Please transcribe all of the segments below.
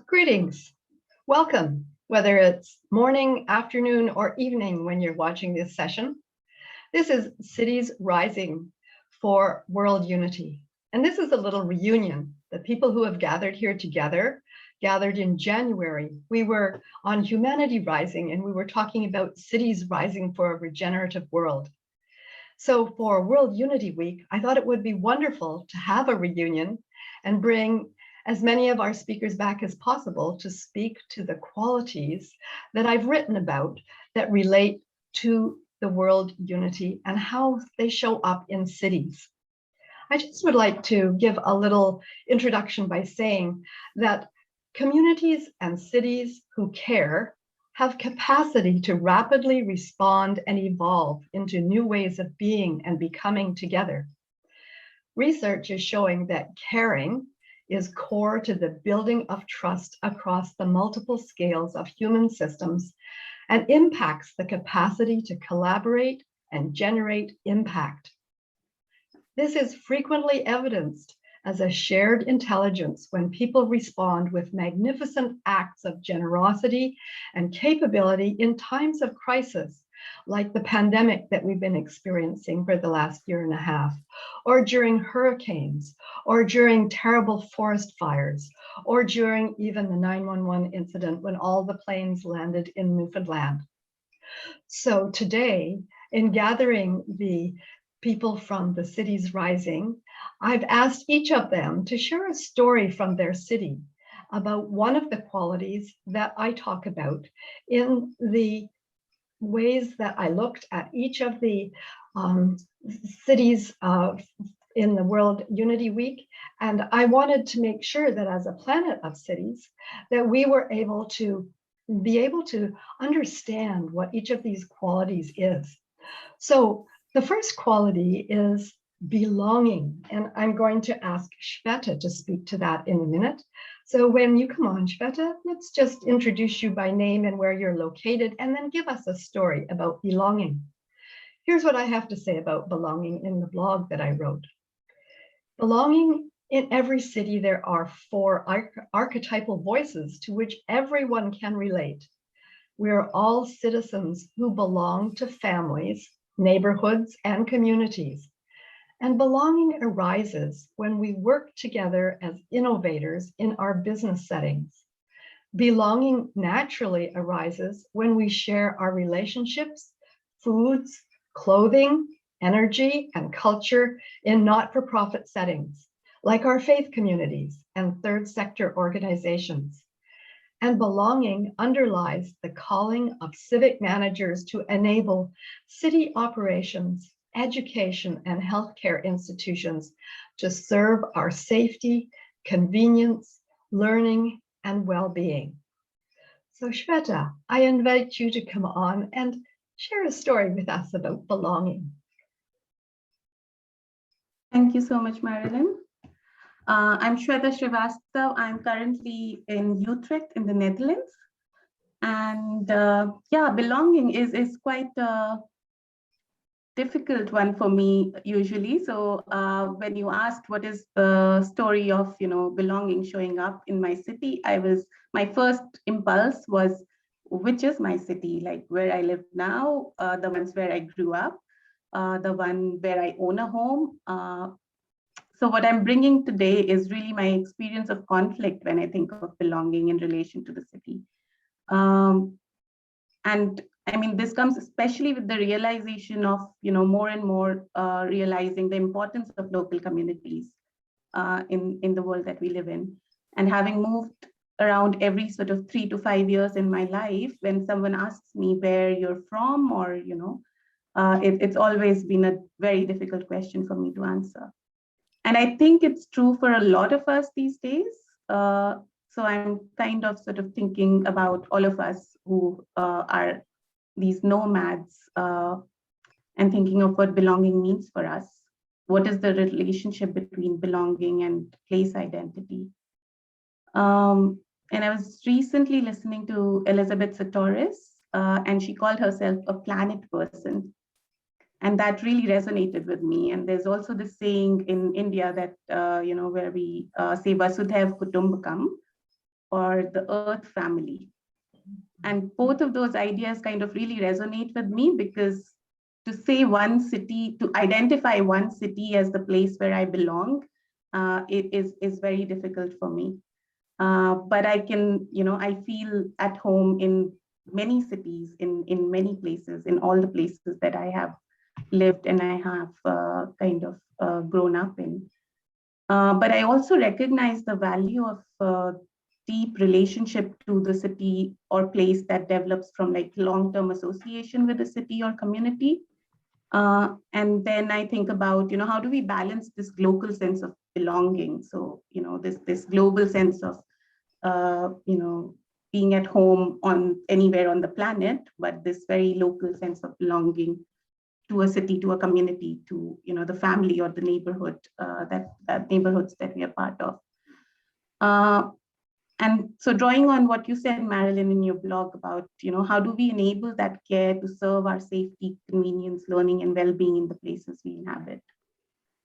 Greetings. Welcome, whether it's morning, afternoon, or evening when you're watching this session. This is Cities Rising for World Unity. And this is a little reunion. The people who have gathered here together gathered in January. We were on Humanity Rising, and we were talking about cities rising for a regenerative world. So for World Unity Week, I thought it would be wonderful to have a reunion and bring as many of our speakers back as possible to speak to the qualities that I've written about that relate to the world unity and how they show up in cities. I just would like to give a little introduction by saying that communities and cities who care have capacity to rapidly respond and evolve into new ways of being and becoming together. Research is showing that caring is core to the building of trust across the multiple scales of human systems and impacts the capacity to collaborate and generate impact. This is frequently evidenced as a shared intelligence when people respond with magnificent acts of generosity and capability in times of crisis, like the pandemic that we've been experiencing for the last year and a half, or during hurricanes, or during terrible forest fires, or during even the 911 incident when all the planes landed in Newfoundland. So today, in gathering the people from the Cities Rising, I've asked each of them to share a story from their city about one of the qualities that I talk about in the ways that I looked at each of the cities in the World Unity Week. And I wanted to make sure that as a planet of cities, that we were able to understand what each of these qualities is. So the first quality is belonging, and I'm going to ask Shweta to speak to that in a minute. So when you come on, Shweta, let's just introduce you by name and where you're located, and then give us a story about belonging. Here's what I have to say about belonging in the blog that I wrote. Belonging in every city, there are 4 archetypal voices to which everyone can relate. We are all citizens who belong to families, neighborhoods, and communities. And belonging arises when we work together as innovators in our business settings. Belonging naturally arises when we share our relationships, foods, clothing, energy, and culture in not-for-profit settings, like our faith communities and third sector organizations. And belonging underlies the calling of civic managers to enable city operations, education, and healthcare institutions to serve our safety, convenience, learning, and well-being. So Shweta, I invite you to come on and share a story with us about belonging. Thank you so much, Marilyn. I'm Shweta Srivastav. I'm currently in Utrecht in the Netherlands. And yeah, belonging is quite a difficult one for me usually. So when you asked what is the story of belonging showing up in my city, my first impulse was, which is my city, like where I live now, the ones where I grew up, the one where I own a home. So what I'm bringing today is really my experience of conflict when I think of belonging in relation to the city. And I mean, this comes especially with the realization of, more and more realizing the importance of local communities in the world that we live in. And having moved around every sort of 3 to 5 years in my life, when someone asks me where you're from, or, it's always been a very difficult question for me to answer. And I think it's true for a lot of us these days. So I'm kind of sort of thinking about all of us who are these nomads and thinking of what belonging means for us. What is the relationship between belonging and place identity? And I was recently listening to Elizabeth Sattouris, and she called herself a planet person. And that really resonated with me. And there's also this saying in India that, where we say Vasudhaiv Kutumbakam, or the earth family. And both of those ideas kind of really resonate with me, because to say one city, to identify one city as the place where I belong, it is very difficult for me. But I can, I feel at home in many cities, in many places, in all the places that I have lived and I have kind of grown up in. But I also recognize the value of deep relationship to the city or place that develops from like long-term association with the city or community. And then I think about, how do we balance this local sense of belonging? So, this global sense of, being at home on anywhere on the planet, but this very local sense of belonging to a city, to a community, to, the family or the neighborhood, that neighborhoods that we are part of. And so drawing on what you said, Marilyn, in your blog about, how do we enable that care to serve our safety, convenience, learning, and well-being in the places we inhabit?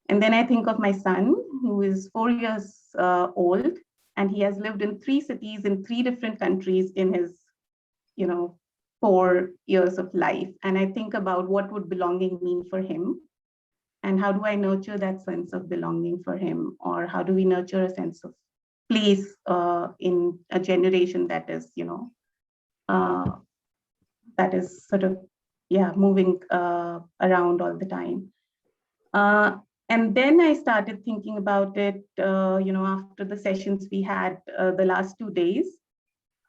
And then I think of my son, who is 4 years old, and he has lived in 3 cities in 3 different countries in his, 4 years of life. And I think about what would belonging mean for him, and how do I nurture that sense of belonging for him, or how do we nurture a sense of place in a generation that is, that is sort of, moving around all the time. And then I started thinking about it, after the sessions we had the last 2 days.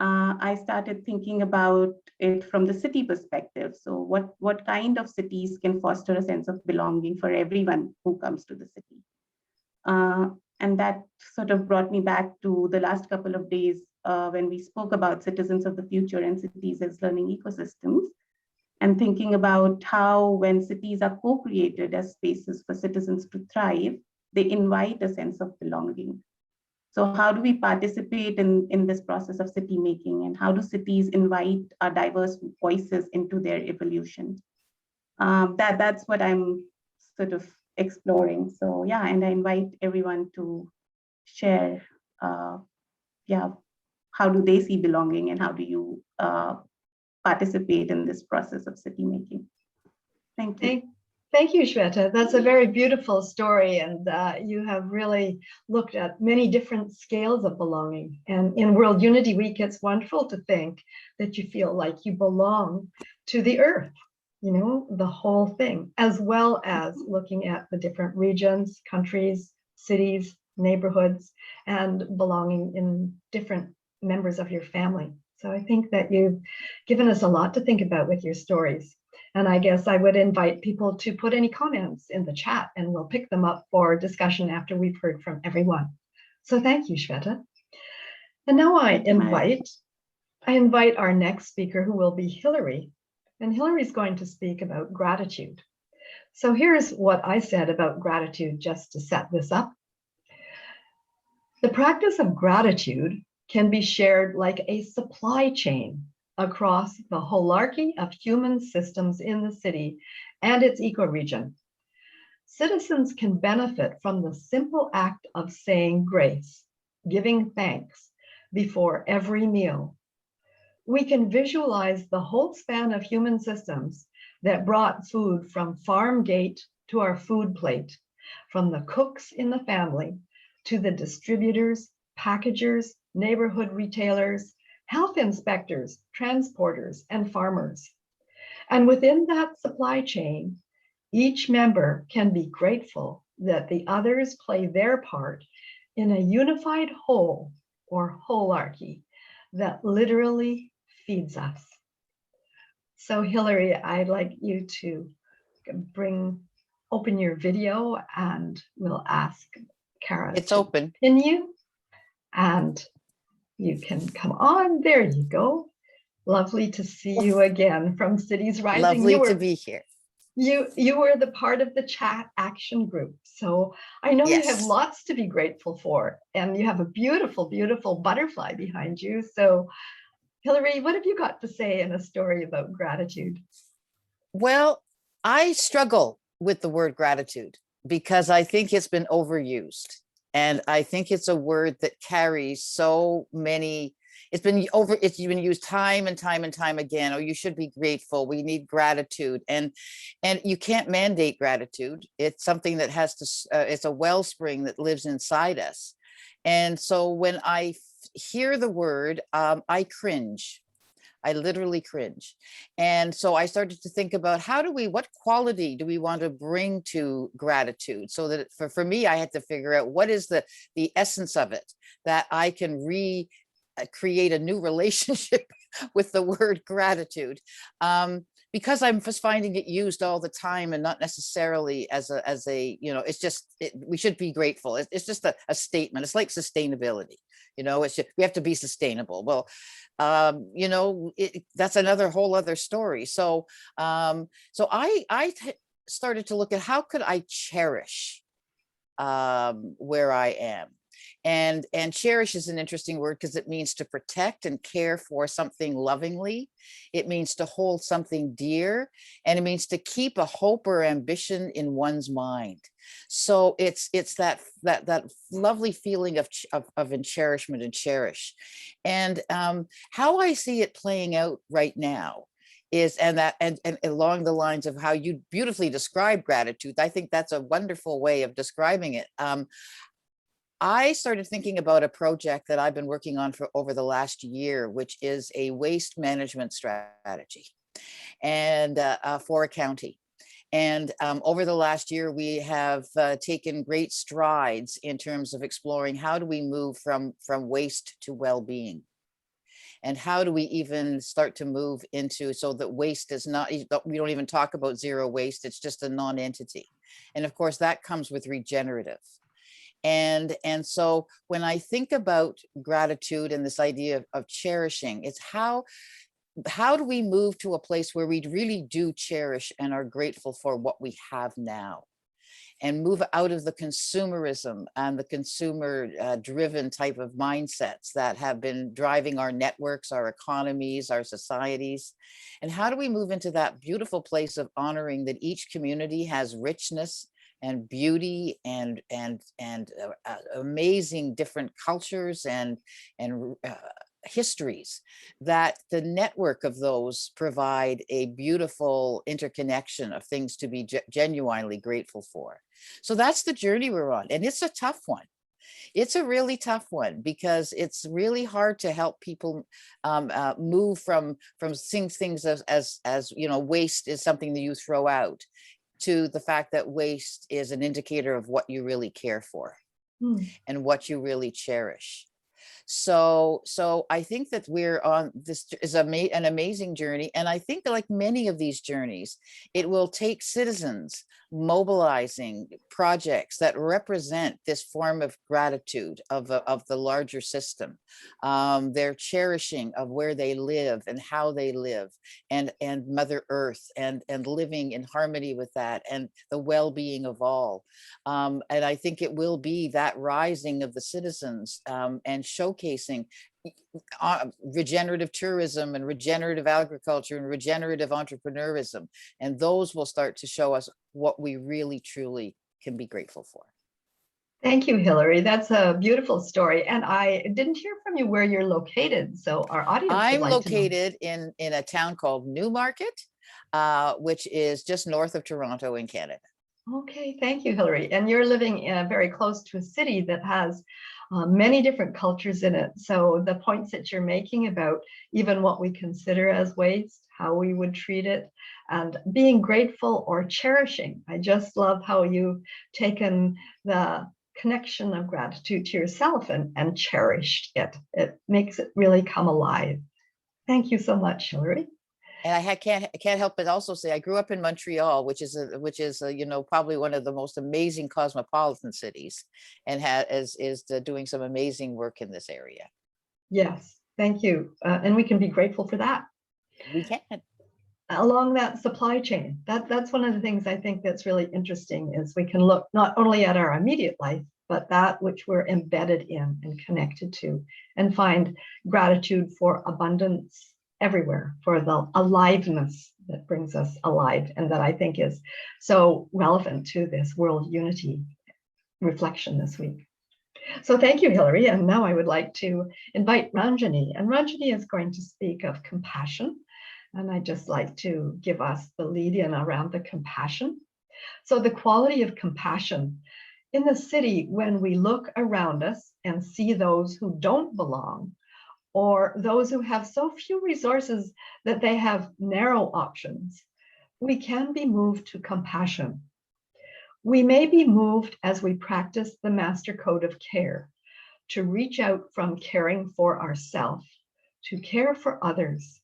I started thinking about it from the city perspective. So what kind of cities can foster a sense of belonging for everyone who comes to the city? And that sort of brought me back to the last couple of days when we spoke about citizens of the future and cities as learning ecosystems, and thinking about how when cities are co-created as spaces for citizens to thrive, they invite a sense of belonging. So how do we participate in this process of city making, and how do cities invite our diverse voices into their evolution? That's what I'm sort of exploring. So yeah, and I invite everyone to share, how do they see belonging, and how do you participate in this process of city making? Thank you. Thank you, Shweta. That's a very beautiful story, and you have really looked at many different scales of belonging. And in World Unity Week, it's wonderful to think that you feel like you belong to the earth, the whole thing, as well as looking at the different regions, countries, cities, neighborhoods, and belonging in different members of your family. So I think that you've given us a lot to think about with your stories. And I guess I would invite people to put any comments in the chat, and we'll pick them up for discussion after we've heard from everyone. So thank you, Shweta. And now I invite our next speaker, who will be Hillary. And Hillary's going to speak about gratitude. So here's what I said about gratitude, just to set this up. The practice of gratitude can be shared like a supply chain across the holarchy of human systems in the city and its ecoregion. Citizens can benefit from the simple act of saying grace, giving thanks before every meal. We can visualize the whole span of human systems that brought food from farm gate to our food plate, from the cooks in the family to the distributors, packagers, neighborhood retailers, health inspectors, transporters, and farmers. And within that supply chain, each member can be grateful that the others play their part in a unified whole, or holarchy, that literally feeds us. So Hillary, I'd like you to open your video, and we'll ask Kara to continue. And you can come on. There you go. Lovely to see you again from Cities Rising. Lovely to be here. You were the part of the chat action group. So I know you have lots to be grateful for, and you have a beautiful, beautiful butterfly behind you. So Hillary, what have you got to say in a story about gratitude? Well, I struggle with the word gratitude because I think it's been overused. And I think it's a word that carries so many, it's been used time and time and time again. Oh, you should be grateful. We need gratitude. And you can't mandate gratitude. It's something that has to, it's a wellspring that lives inside us. And so when I hear the word, I cringe. I literally cringe. And so I started to think about what quality do we want to bring to gratitude? So that for me, I had to figure out what is the essence of it, that I can create a new relationship with the word gratitude. Because I'm just finding it used all the time and not necessarily as a it's just, we should be grateful. It's just a statement. It's like sustainability, we have to be sustainable. Well, that's another whole other story. So I started to look at how could I cherish where I am. And cherish is an interesting word because it means to protect and care for something lovingly. It means to hold something dear, and it means to keep a hope or ambition in one's mind. So it's that lovely feeling of cherishment and cherish. And how I see it playing out right now is, and along the lines of how you beautifully describe gratitude, I think that's a wonderful way of describing it. I started thinking about a project that I've been working on for over the last year, which is a waste management strategy, and for a county. And over the last year, we have taken great strides in terms of exploring how do we move from waste to well-being. And how do we even start to move into, so that waste is not, we don't even talk about zero waste, it's just a non-entity. And of course, that comes with regenerative. And so when I think about gratitude and this idea of cherishing, it's how do we move to a place where we really do cherish and are grateful for what we have now, and move out of the consumerism and the consumer driven type of mindsets that have been driving our networks, our economies, our societies. And how do we move into that beautiful place of honoring that each community has richness and beauty and amazing different cultures and histories, that the network of those provide a beautiful interconnection of things to be genuinely grateful for. So that's the journey we're on, and it's a tough one. It's a really tough one because it's really hard to help people move from seeing things as waste is something that you throw out, to the fact that waste is an indicator of what you really care for and what you really cherish. So I think that we're on, this is an amazing journey. And I think that, like many of these journeys, it will take citizens mobilizing projects that represent this form of gratitude of the larger system, their cherishing of where they live and how they live, and Mother Earth, and living in harmony with that, and the well-being of all. And I think it will be that rising of the citizens and showcasing regenerative tourism and regenerative agriculture and regenerative entrepreneurism. And those will start to show us what we really, truly can be grateful for. Thank you, Hillary. That's a beautiful story. And I didn't hear from you where you're located, so our audience I'm would like located in a town called Newmarket, which is just north of Toronto in Canada. Okay, thank you, Hillary. And you're living very close to a city that has many different cultures in it. So the points that you're making about even what we consider as waste, how we would treat it, and being grateful or cherishing. I just love how you've taken the connection of gratitude to yourself and cherished it. It makes it really come alive. Thank you so much, Hillary. And I can't help but also say I grew up in Montreal, which is probably one of the most amazing cosmopolitan cities, and is doing some amazing work in this area. Yes, thank you, and we can be grateful for that. We can. Along that supply chain, that's one of the things I think that's really interesting, is we can look not only at our immediate life, but that which we're embedded in and connected to, and find gratitude for abundance everywhere, for the aliveness that brings us alive, and that I think is so relevant to this World Unity reflection this week. So thank you, Hilary. And now I would like to invite Ranjani. And Ranjani is going to speak of compassion. And I'd just like to give us the lead in around the compassion. So the quality of compassion in the city, when we look around us and see those who don't belong, or those who have so few resources that they have narrow options, we can be moved to compassion. We may be moved as we practice the Master Code of Care to reach out from caring for ourselves to care for others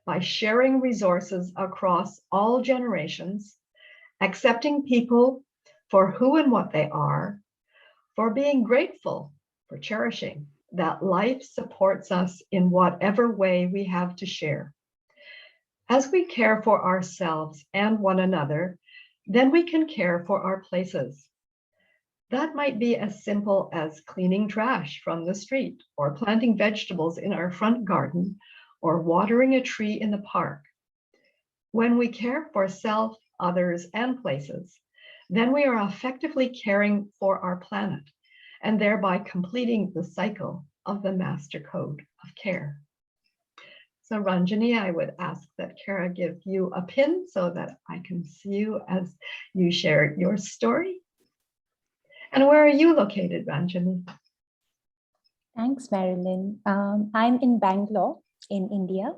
by sharing resources across all generations, accepting people for who and what they are, for being grateful, for cherishing that life supports us in whatever way we have to share. As we care for ourselves and one another, then we can care for our places. That might be as simple as cleaning trash from the street, or planting vegetables in our front garden, or watering a tree in the park. When we care for self, others, and places, then we are effectively caring for our planet, and thereby completing the cycle of the Master Code of Care. So Ranjani, I would ask that Kara give you a pin so that I can see you as you share your story. And where are you located, Ranjani? Thanks, Marilyn. I'm in Bangalore, in India,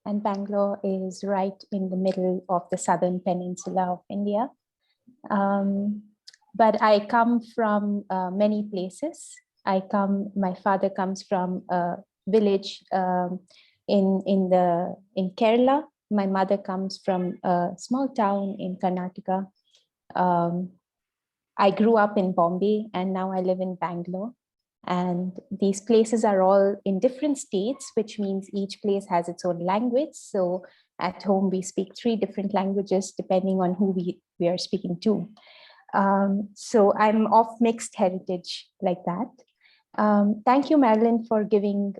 and Bangalore is right in the middle of the southern peninsula of India. But I come from many places. My father comes from a village in Kerala. My mother comes from a small town in Karnataka. I grew up in Bombay and now I live in Bangalore. And these places are all in different states, which means each place has its own language. So at home, we speak 3 different languages depending on who we are speaking to. So I'm of mixed heritage like that. Thank you, Marilyn, for giving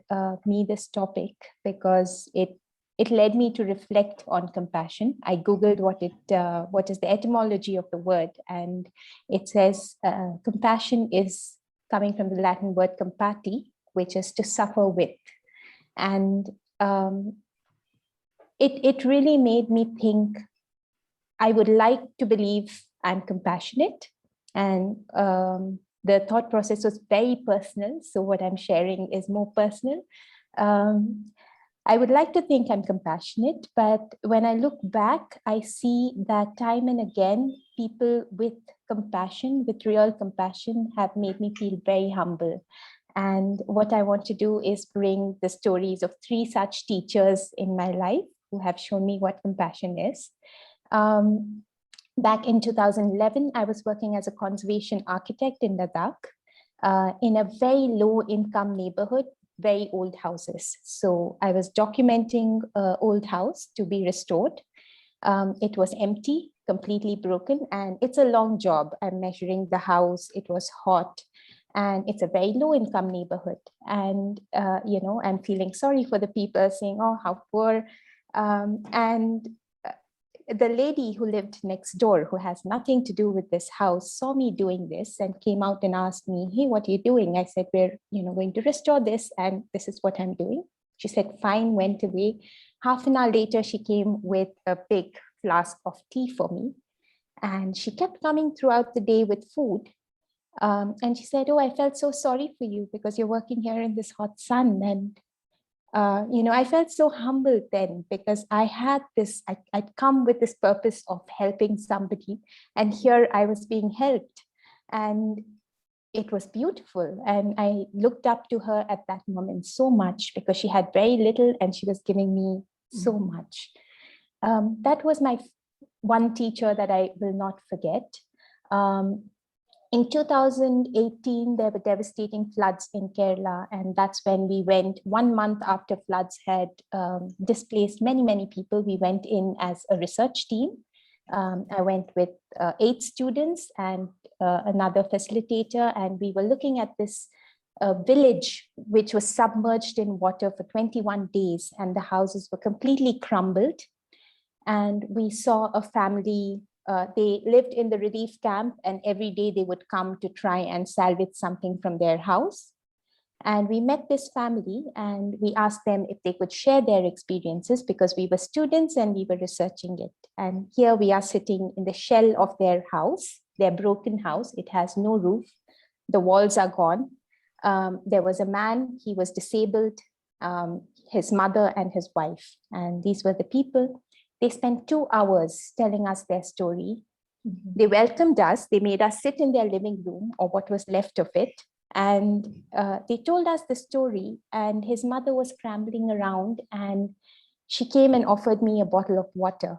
me this topic, because it led me to reflect on compassion. I Googled what is the etymology of the word, and it says compassion is coming from the Latin word compati, which is to suffer with. And it really made me think, I would like to believe I'm compassionate, and the thought process was very personal. So what I'm sharing is more personal. I would like to think I'm compassionate, but when I look back, I see that time and again, people with compassion, with real compassion, have made me feel very humble. And what I want to do is bring the stories of 3 such teachers in my life who have shown me what compassion is. Back in 2011, I was working as a conservation architect in Ladakh, in a very low income neighborhood, very old houses. So I was documenting an old house to be restored. It was empty, completely broken, and it's a long job. I'm measuring the house, it was hot, and it's a very low income neighborhood. And, I'm feeling sorry for the people, saying, oh, how poor. And the lady who lived next door, who has nothing to do with this house, saw me doing this and came out and asked me, hey, what are you doing? I said, we're going to restore this, and this is what I'm doing. She said, fine, went away. Half an hour later, she came with a big flask of tea for me. And she kept coming throughout the day with food. And she said, oh, I felt so sorry for you because you're working here in this hot sun. And I felt so humbled then, because I had this, I'd come with this purpose of helping somebody, and here I was being helped, and it was beautiful. And I looked up to her at that moment so much, because she had very little and she was giving me so much. That was my one teacher that I will not forget. In 2018, there were devastating floods in Kerala, and that's when we went 1 month after floods had displaced many, many people. We went in as a research team. I went with 8 students and another facilitator, and we were looking at this village which was submerged in water for 21 days, and the houses were completely crumbled. And we saw a family They lived in the relief camp, and every day they would come to try and salvage something from their house. And we met this family and we asked them if they could share their experiences, because we were students and we were researching it. And here we are sitting in the shell of their house, their broken house. It has no roof. The walls are gone. There was a man, he was disabled, his mother and his wife. And these were the people. They spent 2 hours telling us their story. They welcomed us. They made us sit in their living room, or what was left of it. And they told us the story, and his mother was scrambling around, and she came and offered me a bottle of water.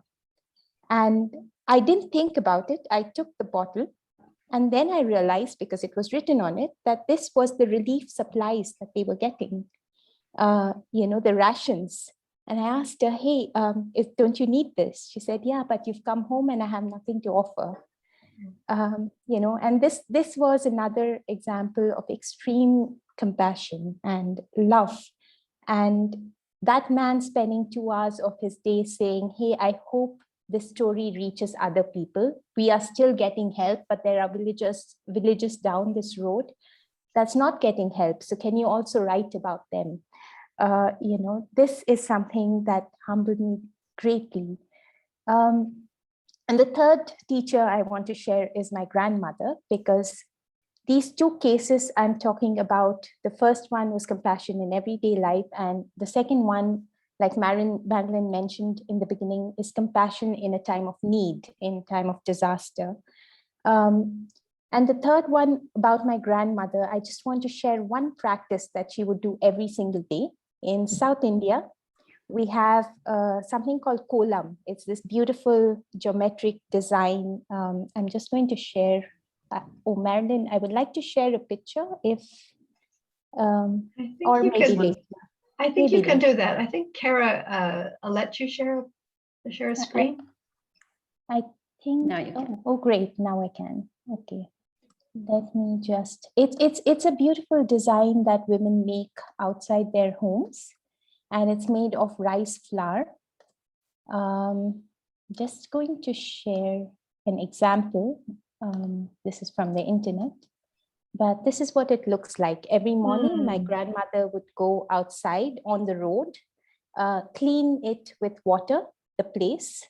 And I didn't think about it. I took the bottle, and then I realized, because it was written on it, that this was the relief supplies that they were getting, the rations. And I asked her, hey, don't you need this? She said, yeah, but you've come home and I have nothing to offer. And this was another example of extreme compassion and love. And that man spending 2 hours of his day saying, hey, I hope this story reaches other people. We are still getting help, but there are villages down this road that's not getting help. So can you also write about them? This is something that humbled me greatly. And the third teacher I want to share is my grandmother, because these 2 cases I'm talking about, the first one was compassion in everyday life. And the second one, like Marilyn mentioned in the beginning, is compassion in a time of need, in time of disaster. And the third one about my grandmother, I just want to share one practice that she would do every single day. In South India, we have something called kolam. It's this beautiful geometric design. I'm just going to share. Marilyn, I would like to share a picture if, or maybe later. I think you can do that. I think Kara, I'll let you share a screen. I think. Now you can. Oh, great! Now I can. Okay. Let me just. It's a beautiful design that women make outside their homes. And it's made of rice flour. Just going to share an example. This is from the internet, but this is what it looks like. Every morning, my grandmother would go outside on the road, clean it with water, the place,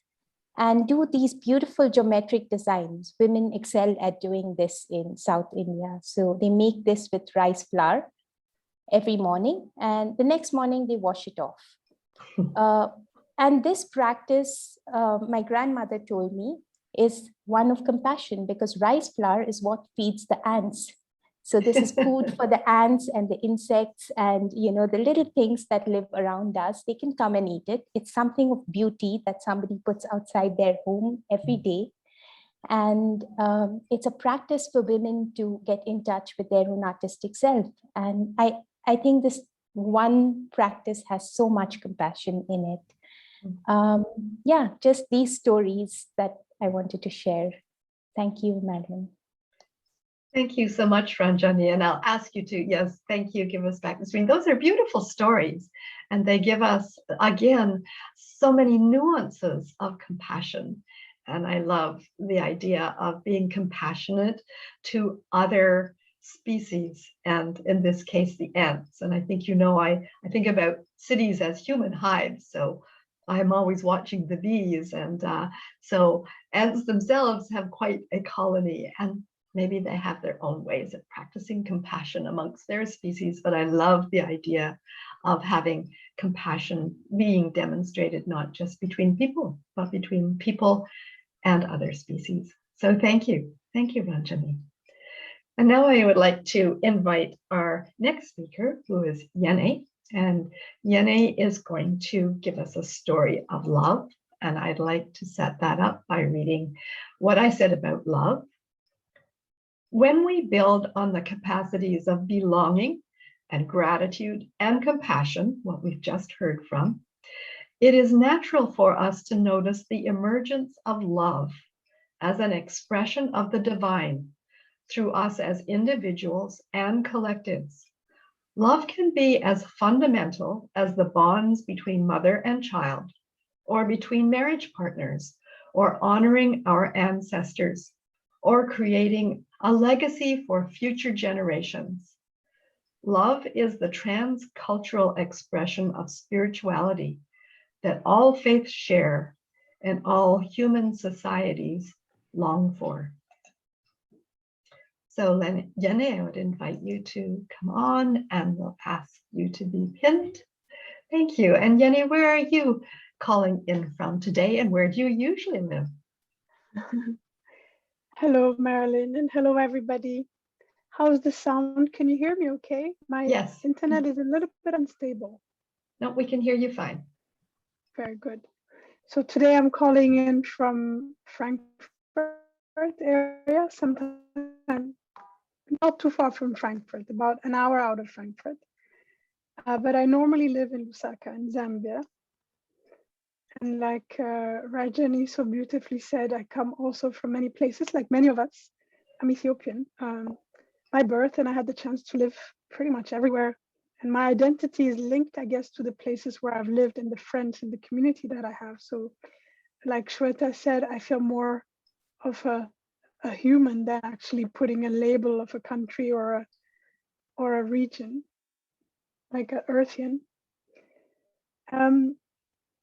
and do these beautiful geometric designs. Women excel at doing this in South India. So they make this with rice flour every morning, and the next morning they wash it off. And this practice, my grandmother told me, is one of compassion, because rice flour is what feeds the ants. So this is food for the ants and the insects and the little things that live around us. They can come and eat it. It's something of beauty that somebody puts outside their home every day. And it's a practice for women to get in touch with their own artistic self. And I think this one practice has so much compassion in it. Just these stories that I wanted to share. Thank you, Marilyn. Thank you so much, Ranjani. And I'll ask you to, yes, thank you, give us back the screen. Those are beautiful stories. And they give us, again, so many nuances of compassion. And I love the idea of being compassionate to other species, and in this case, the ants. And I think, I think about cities as human hives. So I'm always watching the bees. And so ants themselves have quite a colony, and maybe they have their own ways of practicing compassion amongst their species. But I love the idea of having compassion being demonstrated, not just between people, but between people and other species. So thank you. Thank you, Ranjani. And now I would like to invite our next speaker, who is Yene. And Yene is going to give us a story of love. And I'd like to set that up by reading what I said about love. When we build on the capacities of belonging and gratitude and compassion, what we've just heard from, it is natural for us to notice the emergence of love as an expression of the divine through us as individuals and collectives. Love can be as fundamental as the bonds between mother and child, or between marriage partners, or honoring our ancestors, or creating a legacy for future generations. Love is the transcultural expression of spirituality that all faiths share and all human societies long for. So Yene, I would invite you to come on, and we'll ask you to be pinned. Thank you. And Yene, where are you calling in from today, and where do you usually live? Hello, Marilyn, and hello, everybody. How's the sound? Can you hear me okay? My internet is a little bit unstable. No, we can hear you fine. Very good. So today I'm calling in from Frankfurt area, sometime not too far from Frankfurt, about an hour out of Frankfurt. But I normally live in Lusaka in Zambia. And like Rajani so beautifully said, I come also from many places, like many of us. I'm Ethiopian by birth, and I had the chance to live pretty much everywhere. And my identity is linked, I guess, to the places where I've lived and the friends and the community that I have. So like Shweta said, I feel more of a human than actually putting a label of a country or a region, like an Earthian.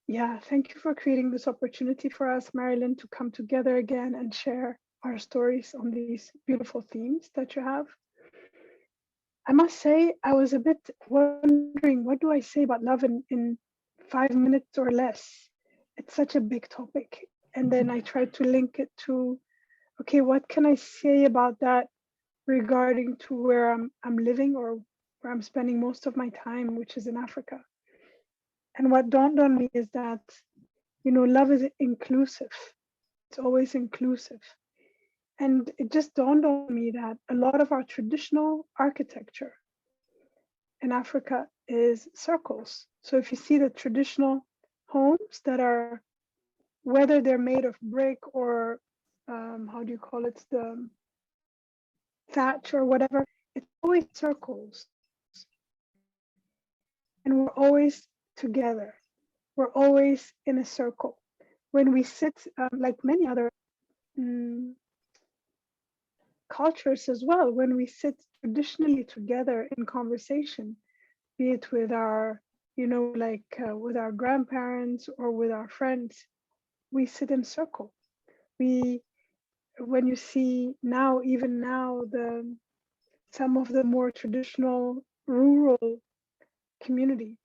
Yeah, thank you for creating this opportunity for us, Marilyn, to come together again and share our stories on these beautiful themes that you have. I must say, I was a bit wondering, what do I say about love in 5 minutes or less? It's such a big topic. And then I tried to link it to, okay, what can I say about that regarding to where I'm living or where I'm spending most of my time, which is in Africa. And what dawned on me is that, love is inclusive. It's always inclusive. And it just dawned on me that a lot of our traditional architecture in Africa is circles. So if you see the traditional homes that are, whether they're made of brick or how do you call it, the thatch or whatever, it's always circles. And we're always together. We're always in a circle. When we sit, like many other cultures as well, when we sit traditionally together in conversation, be it with our, with our grandparents or with our friends, we sit in circle. When you see now, even now, some of the more traditional rural community,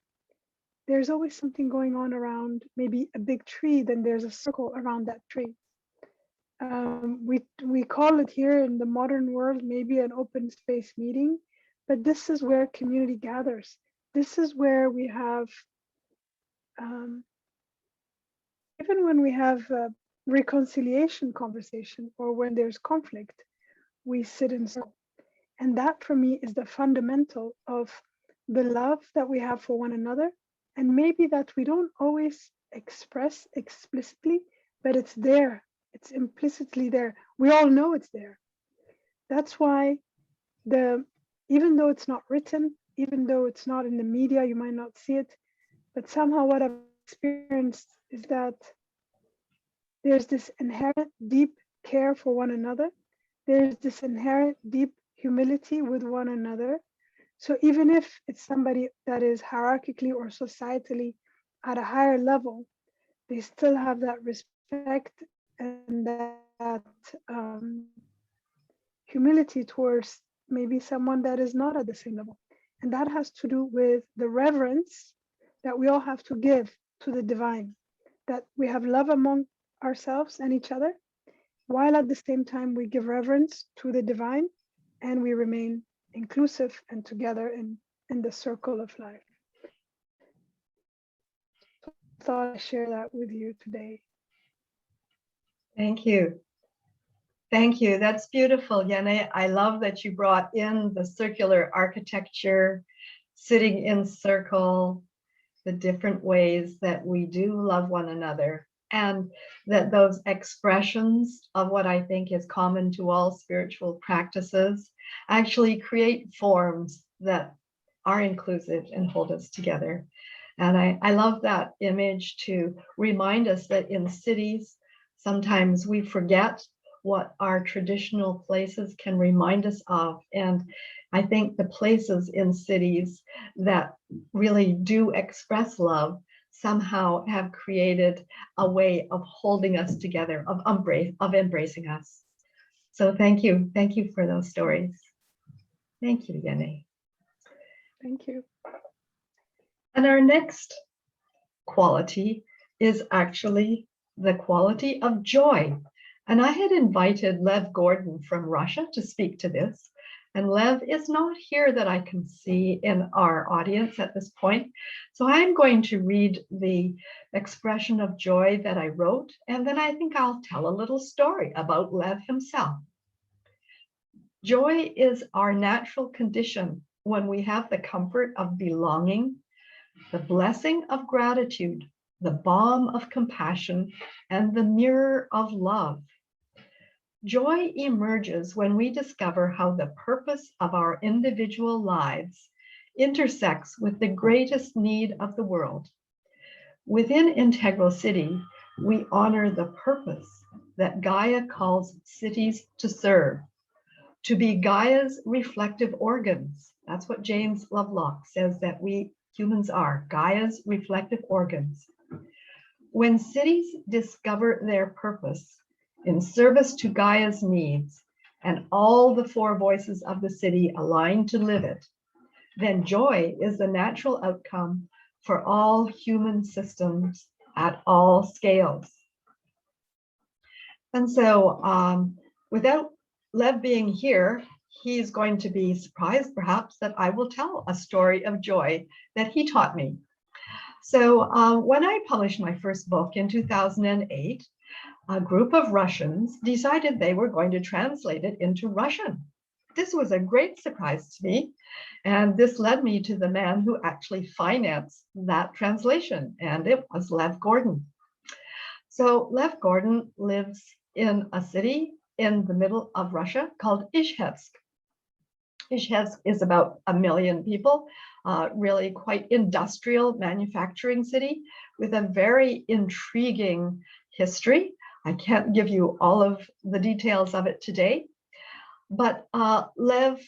there's always something going on around maybe a big tree, then there's a circle around that tree. We call it here in the modern world maybe an open space meeting, but this is where community gathers. This is where we have, even when we have a reconciliation conversation or when there's conflict, we sit in circle. And that for me is the fundamental of the love that we have for one another. And maybe that we don't always express explicitly, but it's there. It's implicitly there. We all know it's there. That's why even though it's not written, even though it's not in the media, you might not see it, but somehow what I've experienced is that there's this inherent deep care for one another. There's this inherent deep humility with one another. So even if it's somebody that is hierarchically or societally at a higher level, they still have that respect and that humility towards maybe someone that is not at the same level. And that has to do with the reverence that we all have to give to the divine, that we have love among ourselves and each other, while at the same time we give reverence to the divine and we remain inclusive and together in the circle of life. So I thought I'd share that with you today. Thank you. Thank you. That's beautiful, Yene. I love that you brought in the circular architecture, sitting in circle, the different ways that we do love one another, and that those expressions of what I think is common to all spiritual practices actually create forms that are inclusive and hold us together. And I love that image to remind us that in cities, Sometimes we forget what our traditional places can remind us of. And I think the places in cities that really do express love somehow have created a way of holding us together, of embracing us. So thank you for those stories. Thank you, Yene. Thank you. And our next quality is actually the quality of joy. And I had invited Lev Gordon from Russia to speak to this. And Lev is not here that I can see in our audience at this point. So I'm going to read the expression of joy that I wrote, and then I think I'll tell a little story about Lev himself. Joy is our natural condition when we have the comfort of belonging, the blessing of gratitude, the balm of compassion, and the mirror of love. Joy emerges when we discover how the purpose of our individual lives intersects with the greatest need of the world. Within Integral City, we honor the purpose that Gaia calls cities to serve, to be Gaia's reflective organs. That's what James Lovelock says that we humans are, Gaia's reflective organs. When cities discover their purpose in service to Gaia's needs, and all the four voices of the city align to live it, then joy is the natural outcome for all human systems at all scales. And so without Lev being here, he's going to be surprised perhaps that I will tell a story of joy that he taught me. So when I published my first book in 2008, a group of Russians decided they were going to translate it into Russian. This was a great surprise to me. And this led me to the man who actually financed that translation, and it was Lev Gordon. So Lev Gordon lives in a city in the middle of Russia called Izhevsk. Izhevsk is about 1 million people, really quite industrial manufacturing city with a very intriguing history. I can't give you all of the details of it today, but Lev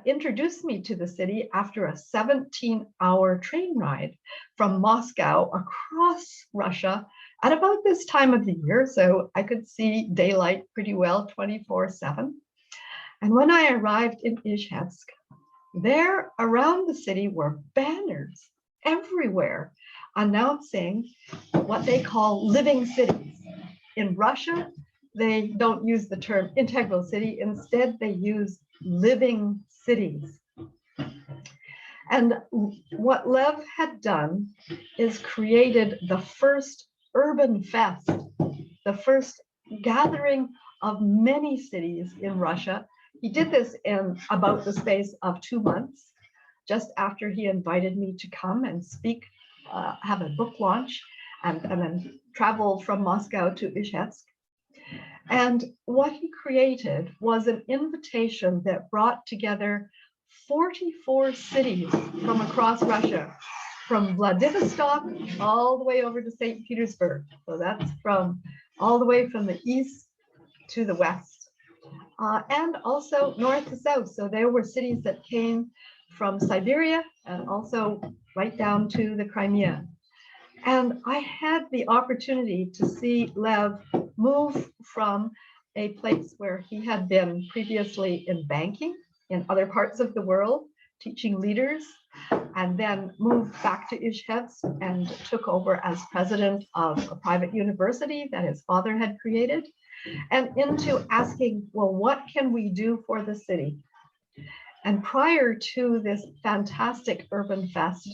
introduced me to the city after a 17-hour train ride from Moscow across Russia at about this time of the year, so I could see daylight pretty well 24/7. And when I arrived in Izhevsk, there around the city were banners everywhere announcing what they call living cities. In Russia, they don't use the term integral city. Instead, they use living cities. And what Lev had done is created the first urban fest, the first gathering of many cities in Russia. He did this in about the space of 2 months, just after he invited me to come and speak, have a book launch, and then travel from Moscow to Izhevsk. And what he created was an invitation that brought together 44 cities from across Russia, from Vladivostok all the way over to St. Petersburg. So that's from all the way from the east to the west, and also north to south. So there were cities that came from Siberia and also right down to the Crimea. And I had the opportunity to see Lev move from a place where he had been previously in banking in other parts of the world, teaching leaders, and then moved back to Izhevsk and took over as president of a private university that his father had created, and into asking, well, what can we do for the city? And prior to this fantastic Urban Fest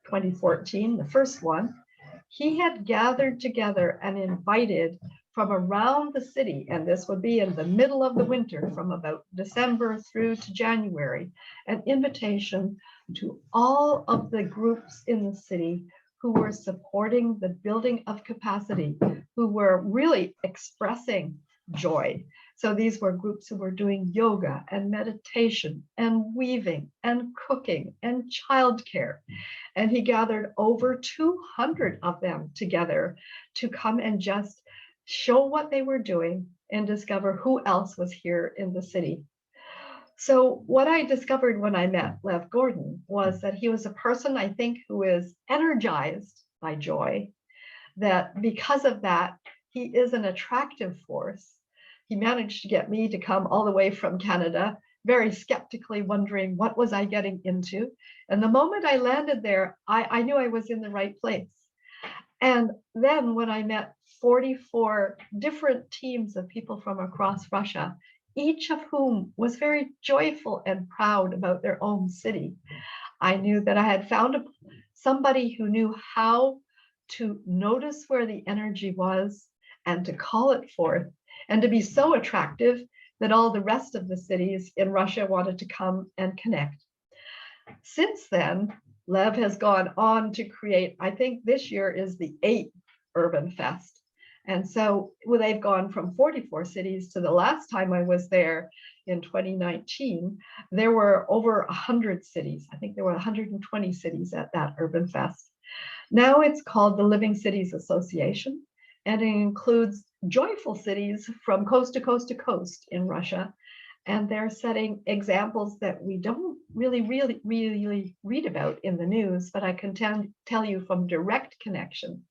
2014, the first one, he had gathered together and invited from around the city, and this would be in the middle of the winter, from about December through to January, an invitation to all of the groups in the city who were supporting the building of capacity, who were really expressing joy. So these were groups who were doing yoga and meditation and weaving and cooking and childcare. And he gathered over 200 of them together to come and just show what they were doing, and discover who else was here in the city. So what I discovered when I met Lev Gordon was that he was a person, I think, who is energized by joy, that because of that, he is an attractive force. He managed to get me to come all the way from Canada, very skeptically wondering what was I getting into. And the moment I landed there, I knew I was in the right place. And then when I met 44 different teams of people from across Russia, each of whom was very joyful and proud about their own city, I knew that I had found somebody who knew how to notice where the energy was and to call it forth, and to be so attractive that all the rest of the cities in Russia wanted to come and connect. Since then, Lev has gone on to create, I think this year is the 8th Urban Fest. And so they've gone from 44 cities to the last time I was there in 2019, there were over 100 cities. I think there were 120 cities at that Urban Fest. Now it's called the Living Cities Association, and it includes joyful cities from coast to coast to coast in Russia. And they're setting examples that we don't really read about in the news, but I can tell you from direct connection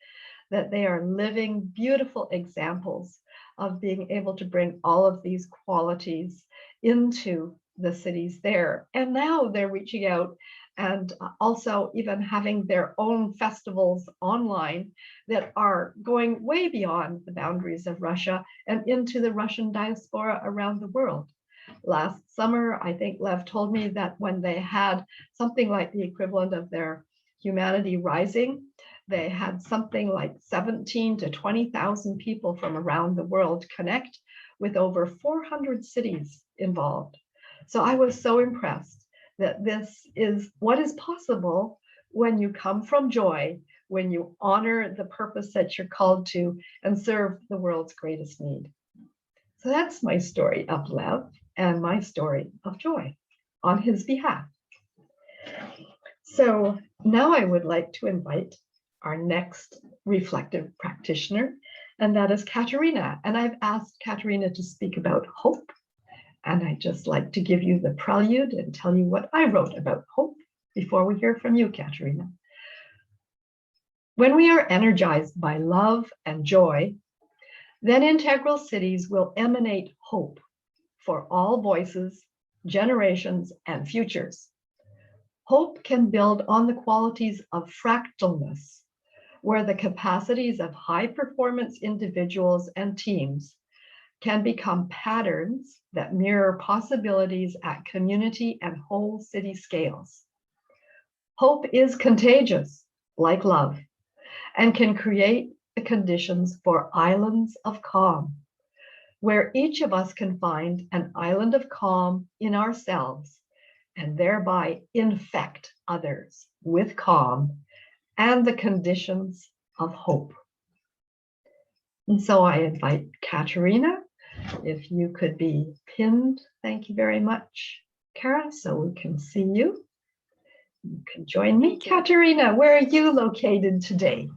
that they are living, beautiful examples of being able to bring all of these qualities into the cities there. And now they're reaching out and also even having their own festivals online that are going way beyond the boundaries of Russia and into the Russian diaspora around the world. Last summer, I think Lev told me that when they had something like the equivalent of their Humanity Rising, they had something like 17 to 20,000 people from around the world connect, with over 400 cities involved. So I was so impressed that this is what is possible when you come from joy, when you honor the purpose that you're called to and serve the world's greatest need. So that's my story of Lev and my story of joy on his behalf. So now I would like to invite our next reflective practitioner, and that is Katerina. And I've asked Katerina to speak about hope. And I'd just like to give you the prelude and tell you what I wrote about hope before we hear from you, Katerina. When we are energized by love and joy, then integral cities will emanate hope for all voices, generations, and futures. Hope can build on the qualities of fractalness, where the capacities of high-performance individuals and teams can become patterns that mirror possibilities at community and whole city scales. Hope is contagious, like love, and can create the conditions for islands of calm, where each of us can find an island of calm in ourselves and thereby infect others with calm and the conditions of hope. And so I invite Katerina, if you could be pinned, thank you very much, Kara, so we can see you. You can join me. Katerina, where are you located today?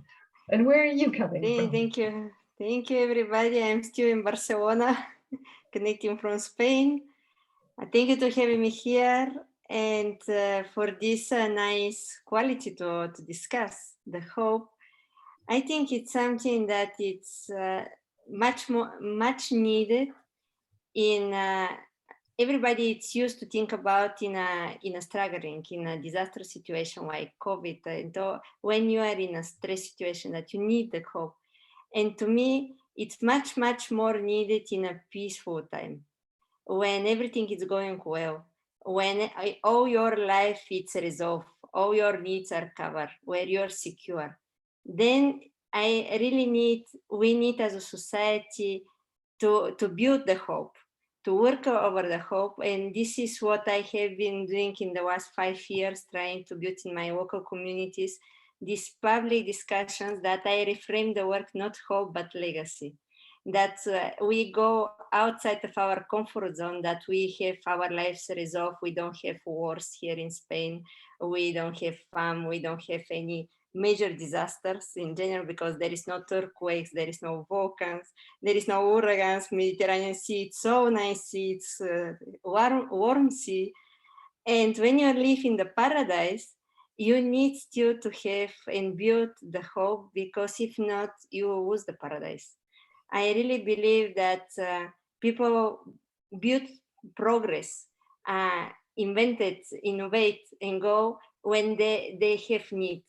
And where are you coming from? Thank you. Thank you, everybody. I'm still in Barcelona, connecting from Spain. Thank you for having me here and for this nice quality to discuss the hope. I think it's something that it's much needed in everybody. It's used to think about in a struggling, in a disaster situation like COVID, and when you are in a stress situation that you need the hope. And to me, it's much more needed in a peaceful time, when everything is going well, when all your life is resolved, all your needs are covered, where you're secure. Then we need as a society to build the hope, to work over the hope. And this is what I have been doing in the last 5 years, trying to build in my local communities, these public discussions that I reframe the work, not hope, but legacy. That we go outside of our comfort zone, that we have our lives resolved. We don't have wars here in Spain. We don't have farm. We don't have any major disasters in general, because there is no earthquakes, there is no volcans, there is no hurricanes. Mediterranean Sea, it's so nice sea, it's warm sea. And when you live in the paradise, you need still to have and build the hope, because if not, you will lose the paradise. I really believe that people build progress, invented, innovate, and go when they have need.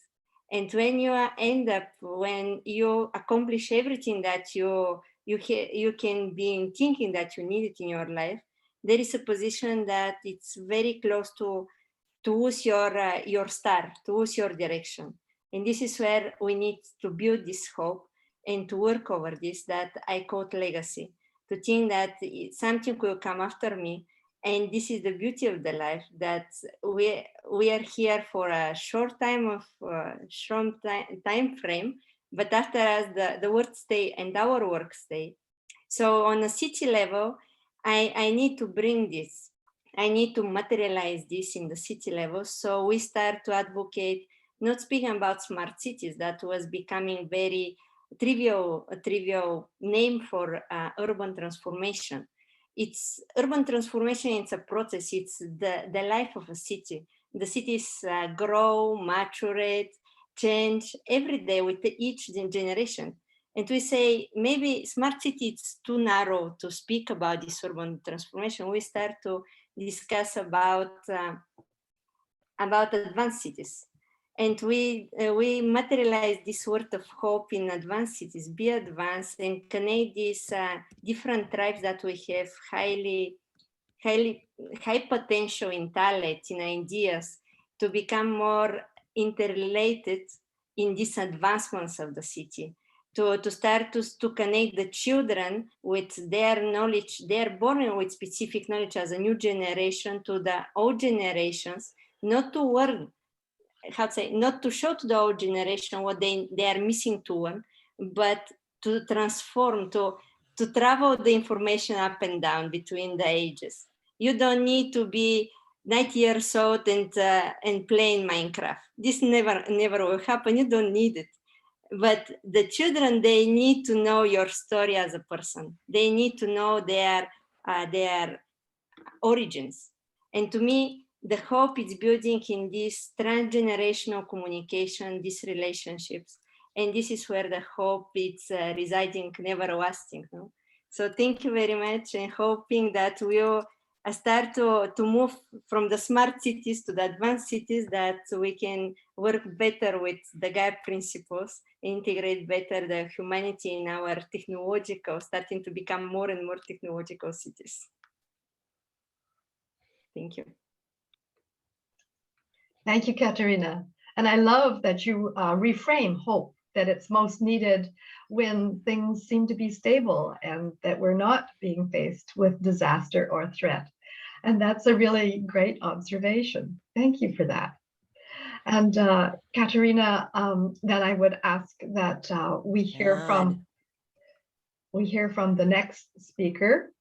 And when you end up, when you accomplish everything that you can be thinking that you need it in your life, there is a position that it's very close to lose your star, to lose your direction. And this is where we need to build this hope and to work over this, that I call legacy, to think that something will come after me. And this is the beauty of the life, that we are here for a short time frame, but after us, the world stay and our work stay. So on a city level, I need to bring this. I need to materialize this in the city level. So we start to advocate, not speaking about smart cities, that was becoming very a trivial name for urban transformation. It's urban transformation, it's a process, it's the life of a city. The cities grow, mature, change every day with each generation. And we say, maybe smart city, it's too narrow to speak about this urban transformation. We start to discuss about advanced cities. And we materialize this word of hope in advanced cities, be advanced, and connect these different tribes that we have high potential in talent, in ideas, to become more interrelated in these advancements of the city. To start to connect the children with their knowledge, they're born with specific knowledge as a new generation to the old generations, not to learn, not to show to the old generation what they are missing to learn, but to transform, to travel the information up and down between the ages. You don't need to be 90 years old and playing Minecraft. This never will happen. You don't need it. But the children, they need to know your story as a person. They need to know their origins. And to me, the hope is building in this transgenerational communication, these relationships. And this is where the hope is residing, never lasting. No? So thank you very much, and hoping that we'll start to move from the smart cities to the advanced cities, that we can work better with the Gaia principles, integrate better the humanity in our technological, starting to become more and more technological cities. Thank you. Thank you, Katerina. And I love that you reframe hope, that it's most needed when things seem to be stable and that we're not being faced with disaster or threat. And that's a really great observation. Thank you for that. And Katerina, then I would ask that we hear from the next speaker,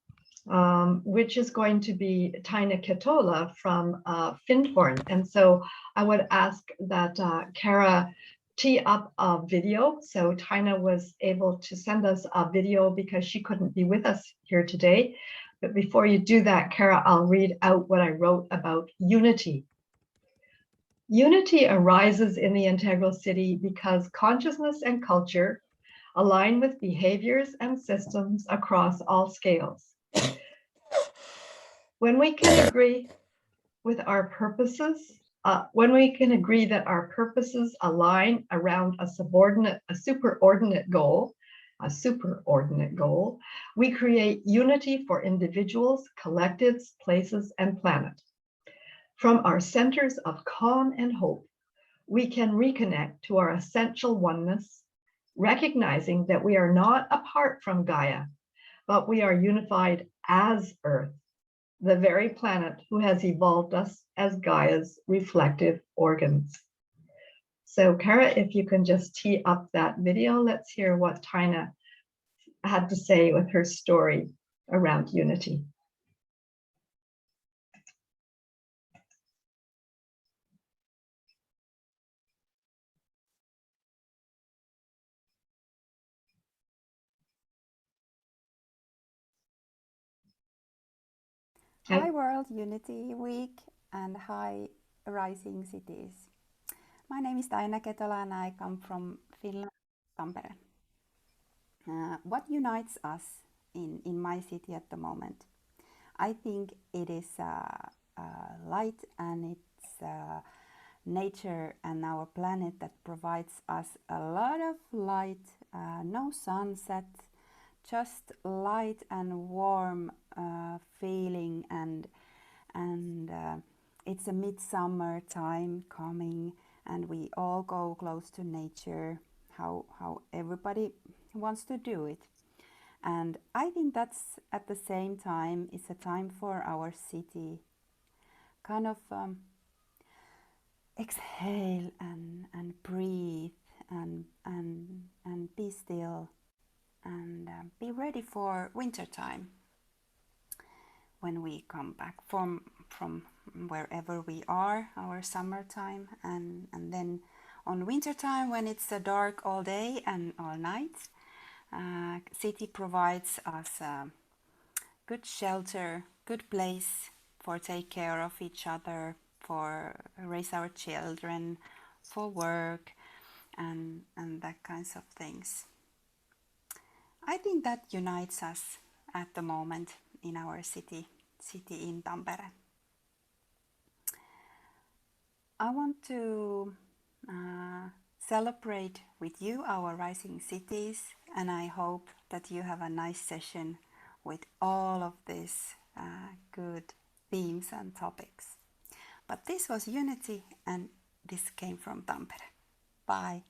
which is going to be Taina Ketola from Findhorn. And so I would ask that Kara tee up a video. So Taina was able to send us a video because she couldn't be with us here today. But before you do that, Kara, I'll read out what I wrote about unity. Unity arises in the integral city because consciousness and culture align with behaviors and systems across all scales. When we can agree with our purposes, when we can agree that our purposes align around a superordinate goal, we create unity for individuals, collectives, places, and planet. From our centers of calm and hope, we can reconnect to our essential oneness, recognizing that we are not apart from Gaia, but we are unified as Earth, the very planet who has evolved us as Gaia's reflective organs. So Kara, if you can just tee up that video, let's hear what Taina had to say with her story around unity. Hi World Unity Week and hi Rising Cities. My name is Taina Ketola and I come from Finland, Tampere. What unites us in my city at the moment? I think it is light, and it's nature and our planet that provides us a lot of light, no sunset, just light and warm feeling, and it's a midsummer time coming, and we all go close to nature, how everybody wants to do it. And I think that's at the same time it's a time for our city kind of exhale and breathe and be still and be ready for winter time when we come back from wherever we are, our summertime, and then on winter time when it's dark all day and all night, city provides us good shelter, good place for take care of each other, for raise our children, for work, and that kinds of things. I think that unites us at the moment in our city in Tampere. I want to celebrate with you our rising cities, and I hope that you have a nice session with all of these good themes and topics. But this was Unity, and this came from Tampere. Bye.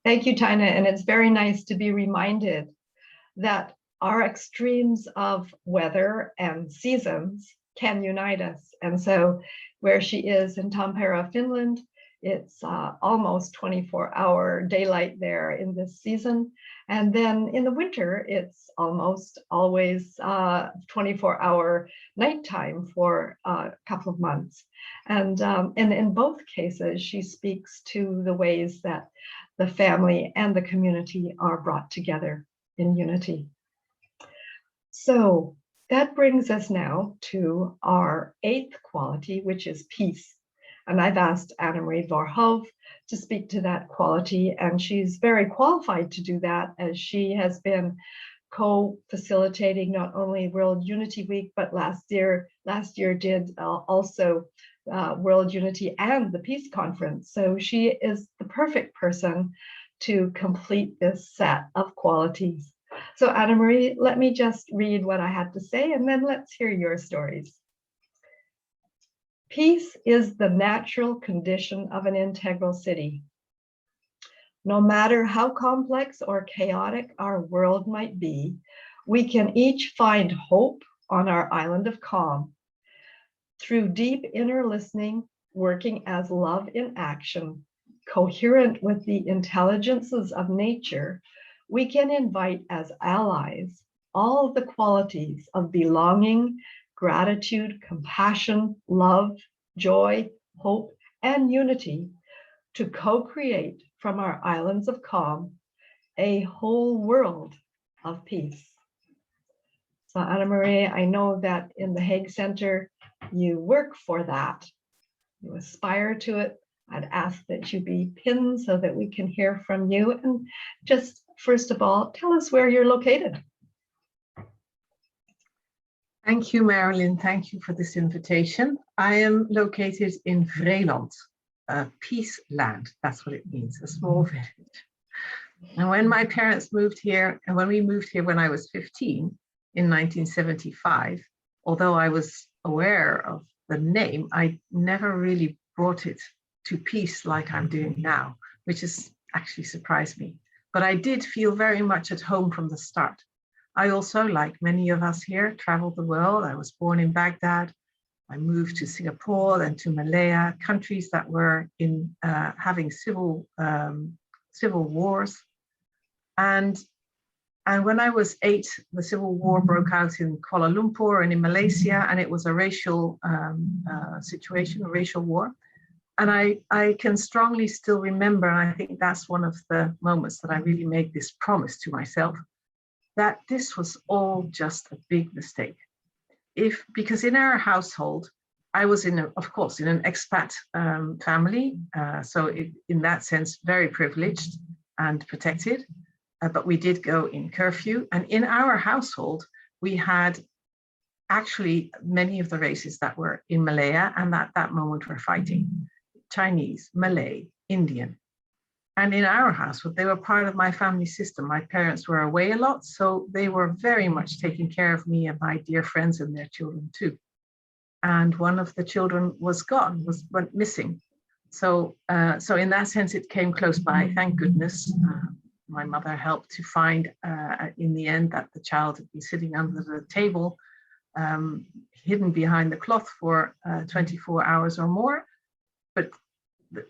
Thank you, Taina. And it's very nice to be reminded that our extremes of weather and seasons can unite us. And so where she is in Tampere, Finland, it's almost 24-hour daylight there in this season. And then in the winter, it's almost always 24-hour nighttime for a couple of months. And in both cases, she speaks to the ways that the family and the community are brought together in unity. So that brings us now to our 8th quality, which is peace. And I've asked Anne-Marie Voorhoeve to speak to that quality, and she's very qualified to do that, as she has been co-facilitating not only World Unity Week, but last year did also World Unity and the Peace Conference. So she is the perfect person to complete this set of qualities. So Anne-Marie, let me just read what I had to say, and then let's hear your stories. Peace is the natural condition of an integral city. No matter how complex or chaotic our world might be, we can each find hope on our island of calm. Through deep inner listening, working as love in action, coherent with the intelligences of nature, we can invite as allies all the qualities of belonging, gratitude, compassion, love, joy, hope, and unity to co-create from our islands of calm a whole world of peace. So Anne-Marie, I know that in the Hague Center, you work for that. You aspire to it. I'd ask that you be pinned so that we can hear from you. And just first of all, tell us where you're located. Thank you, Marilyn. Thank you for this invitation. I am located in Vreeland, peace land. That's what it means, a small village. And when my parents moved here, and when we moved here when I was 15 in 1975, although I was aware of the name, I never really brought it to peace like I'm doing now, which has actually surprised me. But I did feel very much at home from the start. I also, like many of us here, traveled the world. I was born in Baghdad. I moved to Singapore, then to Malaya, countries that were in having civil wars. And when I was 8, the civil war broke out in Kuala Lumpur and in Malaysia, and it was a racial situation, a racial war. I can strongly still remember, and I think that's one of the moments that I really made this promise to myself, that this was all just a big mistake. Because in our household, I was of course, in an expat family, so in that sense, very privileged and protected, but we did go in curfew. And in our household, we had actually many of the races that were in Malaya and at that moment were fighting. Chinese, Malay, Indian. And in our household, they were part of my family system. My parents were away a lot, so they were very much taking care of me and my dear friends and their children too. And one of the children was gone, went missing. So in that sense, it came close by, thank goodness. My mother helped to find, in the end, that the child had been sitting under the table, hidden behind the cloth for 24 hours or more. But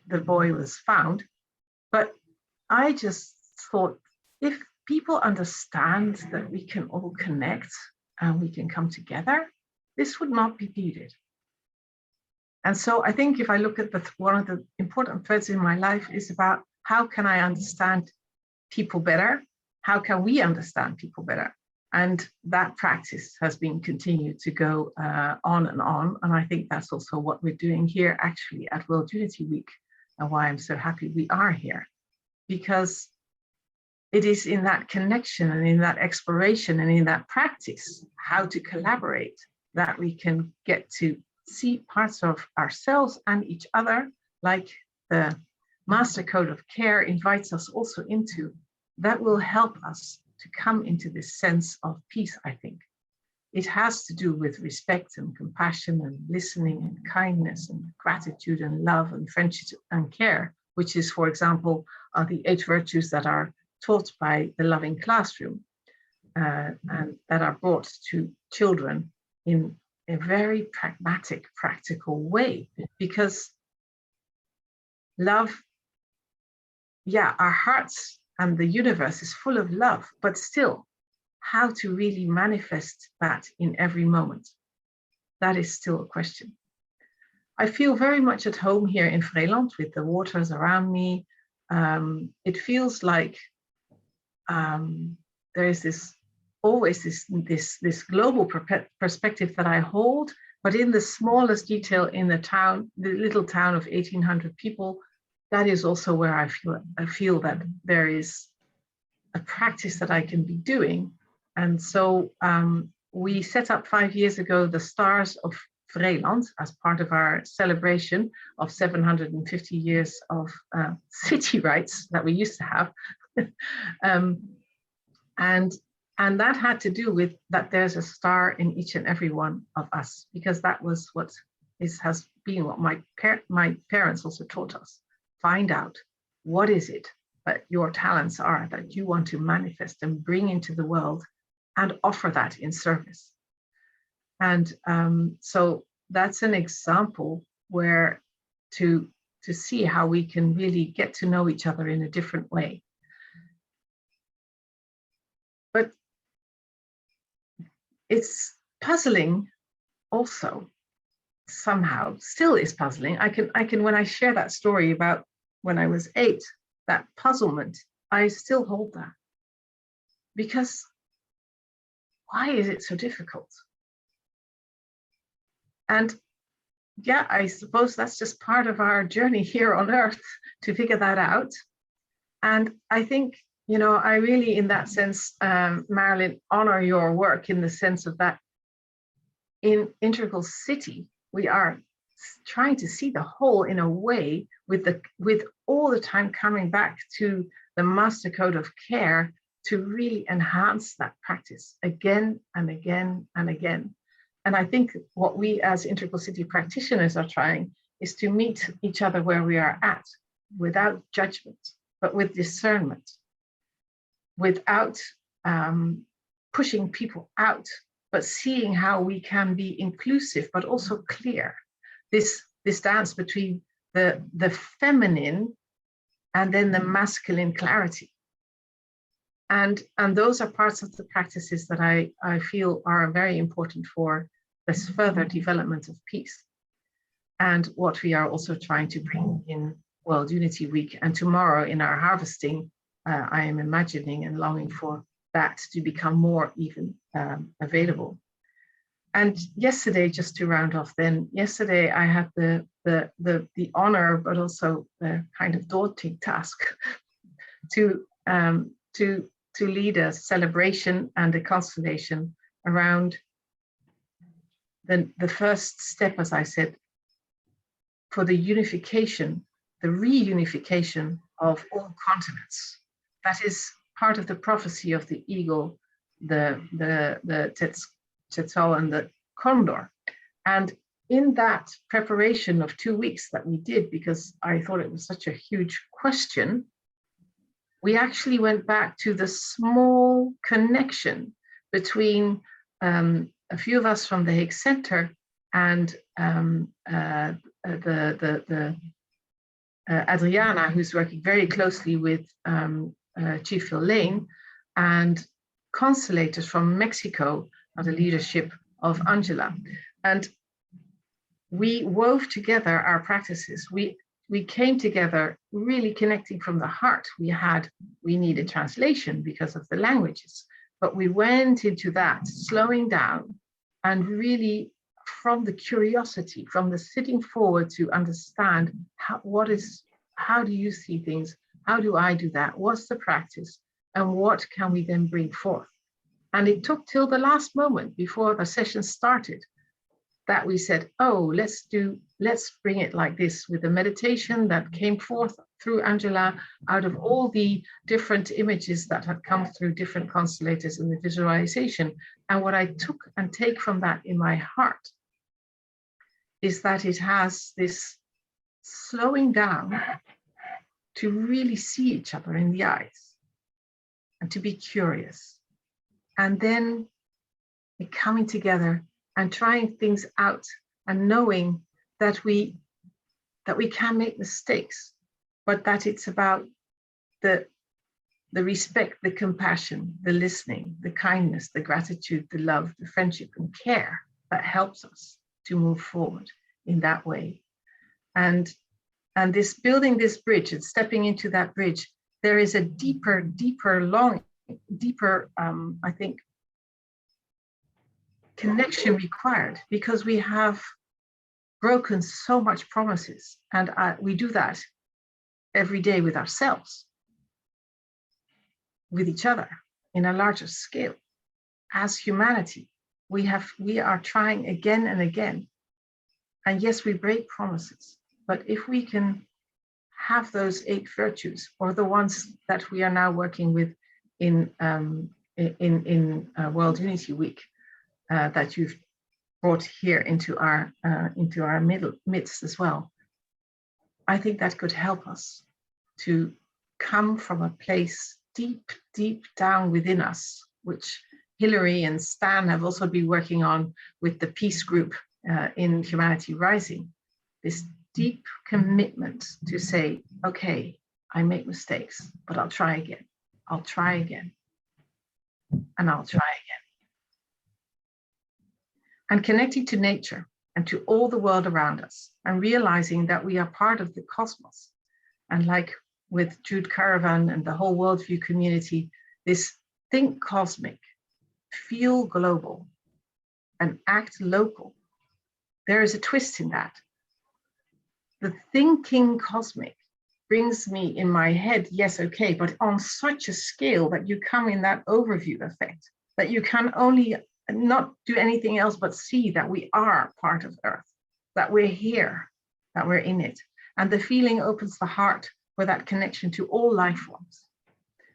the boy was found. But I just thought, if people understand that we can all connect and we can come together, this would not be needed. And so I think if I look at one of the important threads in my life is about how can I understand people better? How can we understand people better? And that practice has been continued to go on. And I think that's also what we're doing here actually at World Unity Week, and why I'm so happy we are here. Because it is in that connection and in that exploration and in that practice, how to collaborate, that we can get to see parts of ourselves and each other, like the Master Code of Care invites us also into, that will help us to come into this sense of peace, I think. It has to do with respect and compassion and listening and kindness and gratitude and love and friendship and care, which is, for example, the 8 virtues that are taught by the Loving Classroom and that are brought to children in a very pragmatic, practical way. Because love, our hearts and the universe is full of love, but still, how to really manifest that in every moment, that is still a question. I feel very much at home here in Vreeland with the waters around me. It feels like there is always this global perspective that I hold, but in the smallest detail in the town, the little town of 1,800 people, that is also where I feel that there is a practice that I can be doing. And so we set up 5 years ago the Stars of Vreeland as part of our celebration of 750 years of city rights that we used to have. And that had to do with that there's a star in each and every one of us, because that was what has been what my parents also taught us. Find out what is it that your talents are that you want to manifest and bring into the world and offer that in service. And so that's an example where to see how we can really get to know each other in a different way. But it's puzzling also, somehow, still is puzzling. I can when I share that story about when I was 8, that puzzlement, I still hold that. Because why is it so difficult? And yeah, I suppose that's just part of our journey here on Earth to figure that out. And I think, I really, in that sense, Marilyn, honor your work in the sense of that in Integral City, we are trying to see the whole in a way with all the time coming back to the Master Code of Care to really enhance that practice again and again and again. And I think what we as Integral City practitioners are trying is to meet each other where we are at, without judgment, but with discernment, without pushing people out, but seeing how we can be inclusive, but also clear. This dance between the feminine and then the masculine clarity. And those are parts of the practices that I feel are very important for this further development of peace. and what we are also trying to bring in World Unity Week. And tomorrow in our harvesting, I am imagining and longing for that to become more even available. And yesterday, just to round off then, yesterday I had the honor, but also the kind of daunting task to lead a celebration and a constellation around the first step, as I said, for the unification, the reunification of all continents. That is part of the prophecy of the eagle, the Quetzal and the condor. And in that preparation of 2 weeks that we did, because I thought it was such a huge question, we actually went back to the small connection between a few of us from the Hague Center and Adriana, who's working very closely with Chief Phil Lane, and consullators from Mexico under the leadership of Angela. And we wove together our practices. We came together really connecting from the heart. We needed translation because of the languages, but we went into that, slowing down, and really from the curiosity, from the sitting forward to understand how do you see things? How do I do that? What's the practice? And what can we then bring forth? And it took till the last moment before the session started that we said, oh, let's bring it like this, with the meditation that came forth through Angela out of all the different images that had come through different constellators in the visualization. And what I took and take from that in my heart is that it has this slowing down to really see each other in the eyes and to be curious. And then coming together and trying things out and knowing that we can make mistakes, but that it's about the respect, the compassion, the listening, the kindness, the gratitude, the love, the friendship and care that helps us to move forward in that way. And this building this bridge and stepping into that bridge, there is a deeper, I think, connection required, because we have broken so much promises, and we do that every day with ourselves, with each other, in a larger scale. As humanity, we are trying again and again, and yes, we break promises, but if we can have those 8 virtues, or the ones that we are now working with in World Unity Week, that you've brought here into our midst as well, I think that could help us to come from a place deep down within us, which Hilary and Stan have also been working on with the peace group in Humanity Rising. This deep commitment to say, okay, I make mistakes, but I'll try again. I'll try again. And I'll try again. And connecting to nature and to all the world around us, and realizing that we are part of the cosmos. And like with Jude Caravan and the whole worldview community, this think cosmic, feel global, and act local. There is a twist in that. The thinking cosmic brings me in my head, yes, okay, but on such a scale that you come in that overview effect, that you can only not do anything else but see that we are part of Earth, that we're here, that we're in it. And the feeling opens the heart for that connection to all life forms.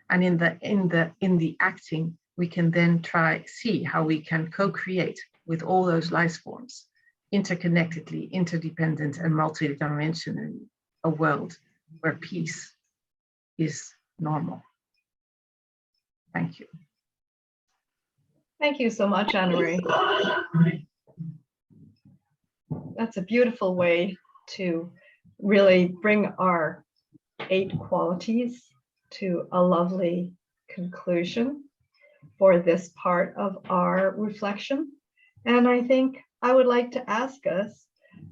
And in the acting, we can then see how we can co-create with all those life forms, interconnectedly, interdependent and multidimensionally, a world where peace is normal. Thank you. Thank you so much, Anne-Marie. That's a beautiful way to really bring our 8 qualities to a lovely conclusion for this part of our reflection. And I think I would like to ask us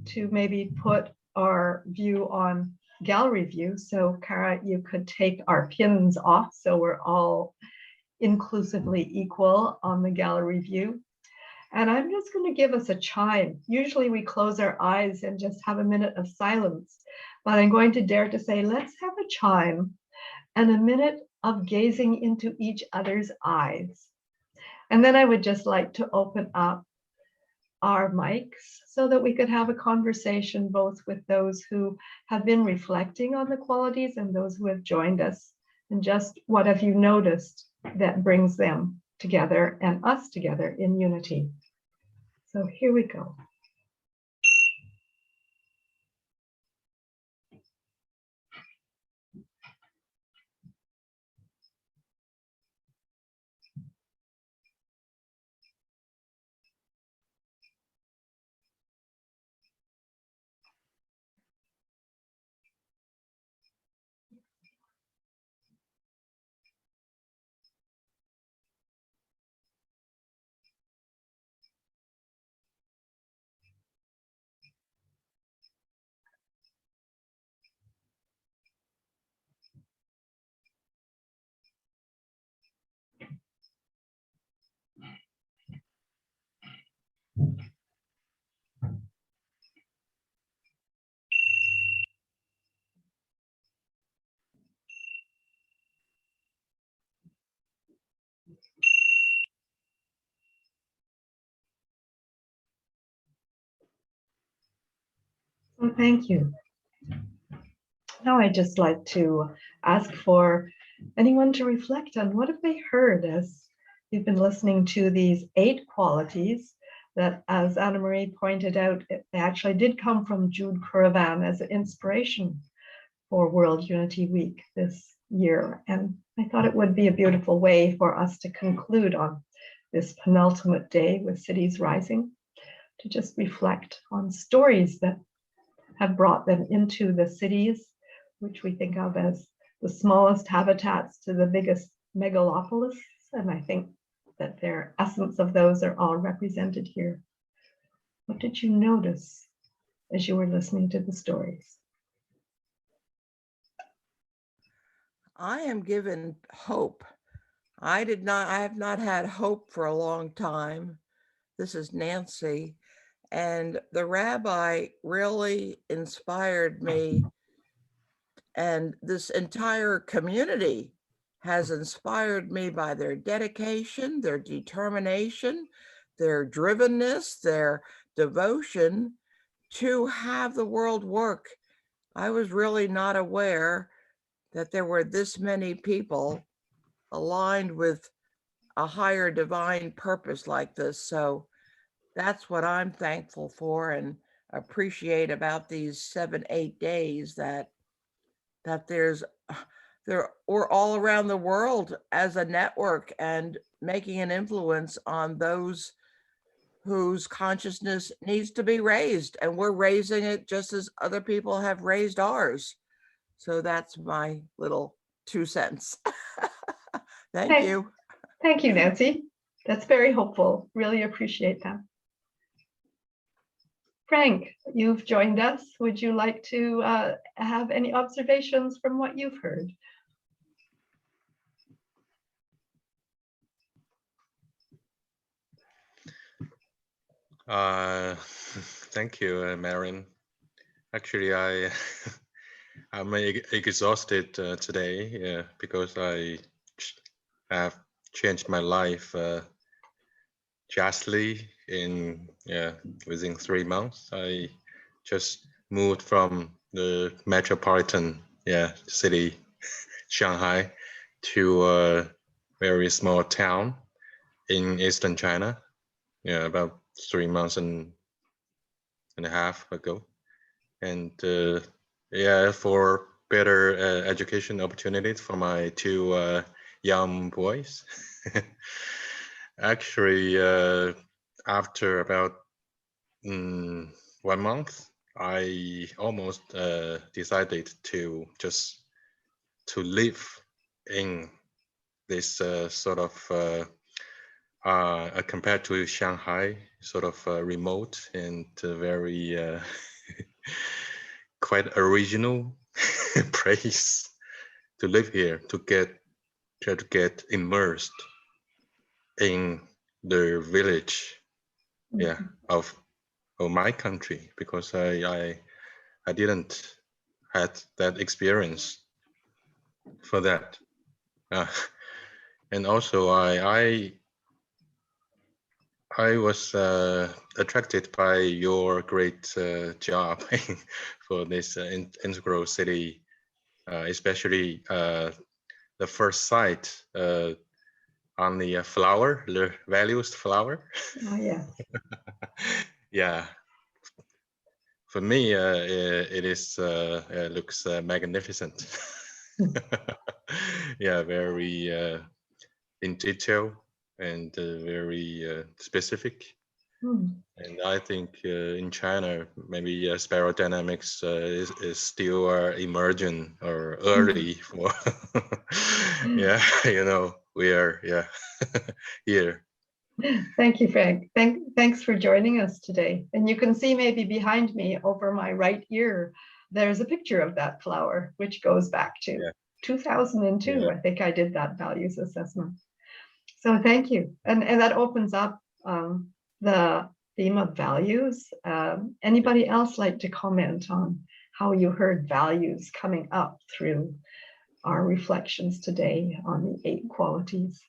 to maybe put our view on gallery view. So Kara, you could take our pins off so we're all inclusively equal on the gallery view. And I'm just going to give us a chime. Usually we close our eyes and just have a minute of silence, but I'm going to dare to say, let's have a chime and a minute of gazing into each other's eyes. And then I would just like to open up our mics so that we could have a conversation both with those who have been reflecting on the qualities and those who have joined us. And just what have you noticed that brings them together and us together in unity? So here we go. Well, thank you. Now I'd just like to ask for anyone to reflect on what have they heard as you've been listening to these 8 qualities that, as Anna Marie pointed out, they actually did come from Jude Currivan as an inspiration for World Unity Week this year. And I thought it would be a beautiful way for us to conclude on this penultimate day with Cities Rising, to just reflect on stories that have brought them into the cities, which we think of as the smallest habitats to the biggest megalopolis. And I think that their essence of those are all represented here. What did you notice as you were listening to the stories? I am given hope. I have not had hope for a long time. This is Nancy. And the rabbi really inspired me, and this entire community has inspired me by their dedication, their determination, their drivenness, their devotion to have the world work. I was really not aware that there were this many people aligned with a higher divine purpose like this. So that's what I'm thankful for and appreciate about these 7-8 days, that we're all around the world as a network and making an influence on those whose consciousness needs to be raised, and we're raising it just as other people have raised ours. So that's my little 2 cents. Thank you. Thank you, Nancy. That's very hopeful. Really appreciate that. Frank, you've joined us. Would you like to have any observations from what you've heard? Thank you, Marilyn. Actually, I'm exhausted today because I have changed my life drastically within 3 months. I just moved from the metropolitan city, Shanghai, to a very small town in eastern China, about 3 months and a half ago. And for better education opportunities for my 2 young boys. Actually, after about 1 month, I almost decided to live in this sort of compared to Shanghai, sort of remote and very quite original place to live here, to try to get immersed in the village, yeah, of my country, because I didn't had that experience for that, and also I was attracted by your great job for this integral city, especially the first site on the flower, the values flower. Oh yeah. Yeah. For me, it is looks magnificent. Yeah, very in detail and very specific. And I think in China, maybe spiral dynamics is still emerging or early for, yeah, you know, we are, yeah, here. Thank you, Frank. Thanks for joining us today. And you can see maybe behind me over my right ear, there's a picture of that flower, which goes back to 2002. Yeah. I think I did that values assessment. So thank you. And that opens up the theme of values. Anybody else like to comment on how you heard values coming up through our reflections today on the 8 qualities?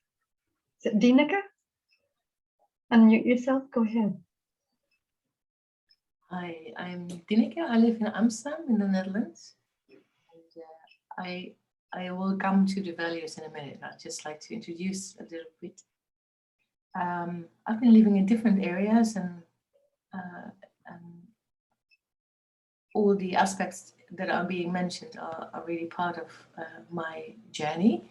Is it Dineke? Unmute yourself, go ahead. Hi, I'm Dineke. I live in Amsterdam in the Netherlands. And, I will come to the values in a minute. I'd just like to introduce a little bit. I've been living in different areas and all the aspects that are being mentioned are really part of my journey.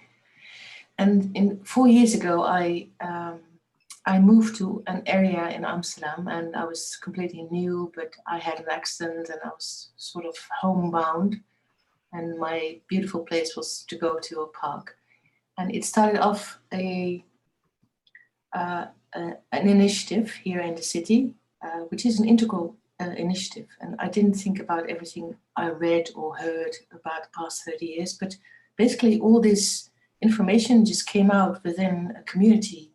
And 4 years ago, I moved to an area in Amsterdam and I was completely new, but I had an accident and I was sort of homebound. And my beautiful place was to go to a park. And it started off an initiative here in the city, which is an integral initiative. And I didn't think about everything I read or heard about the past 30 years, but basically all this information just came out within a community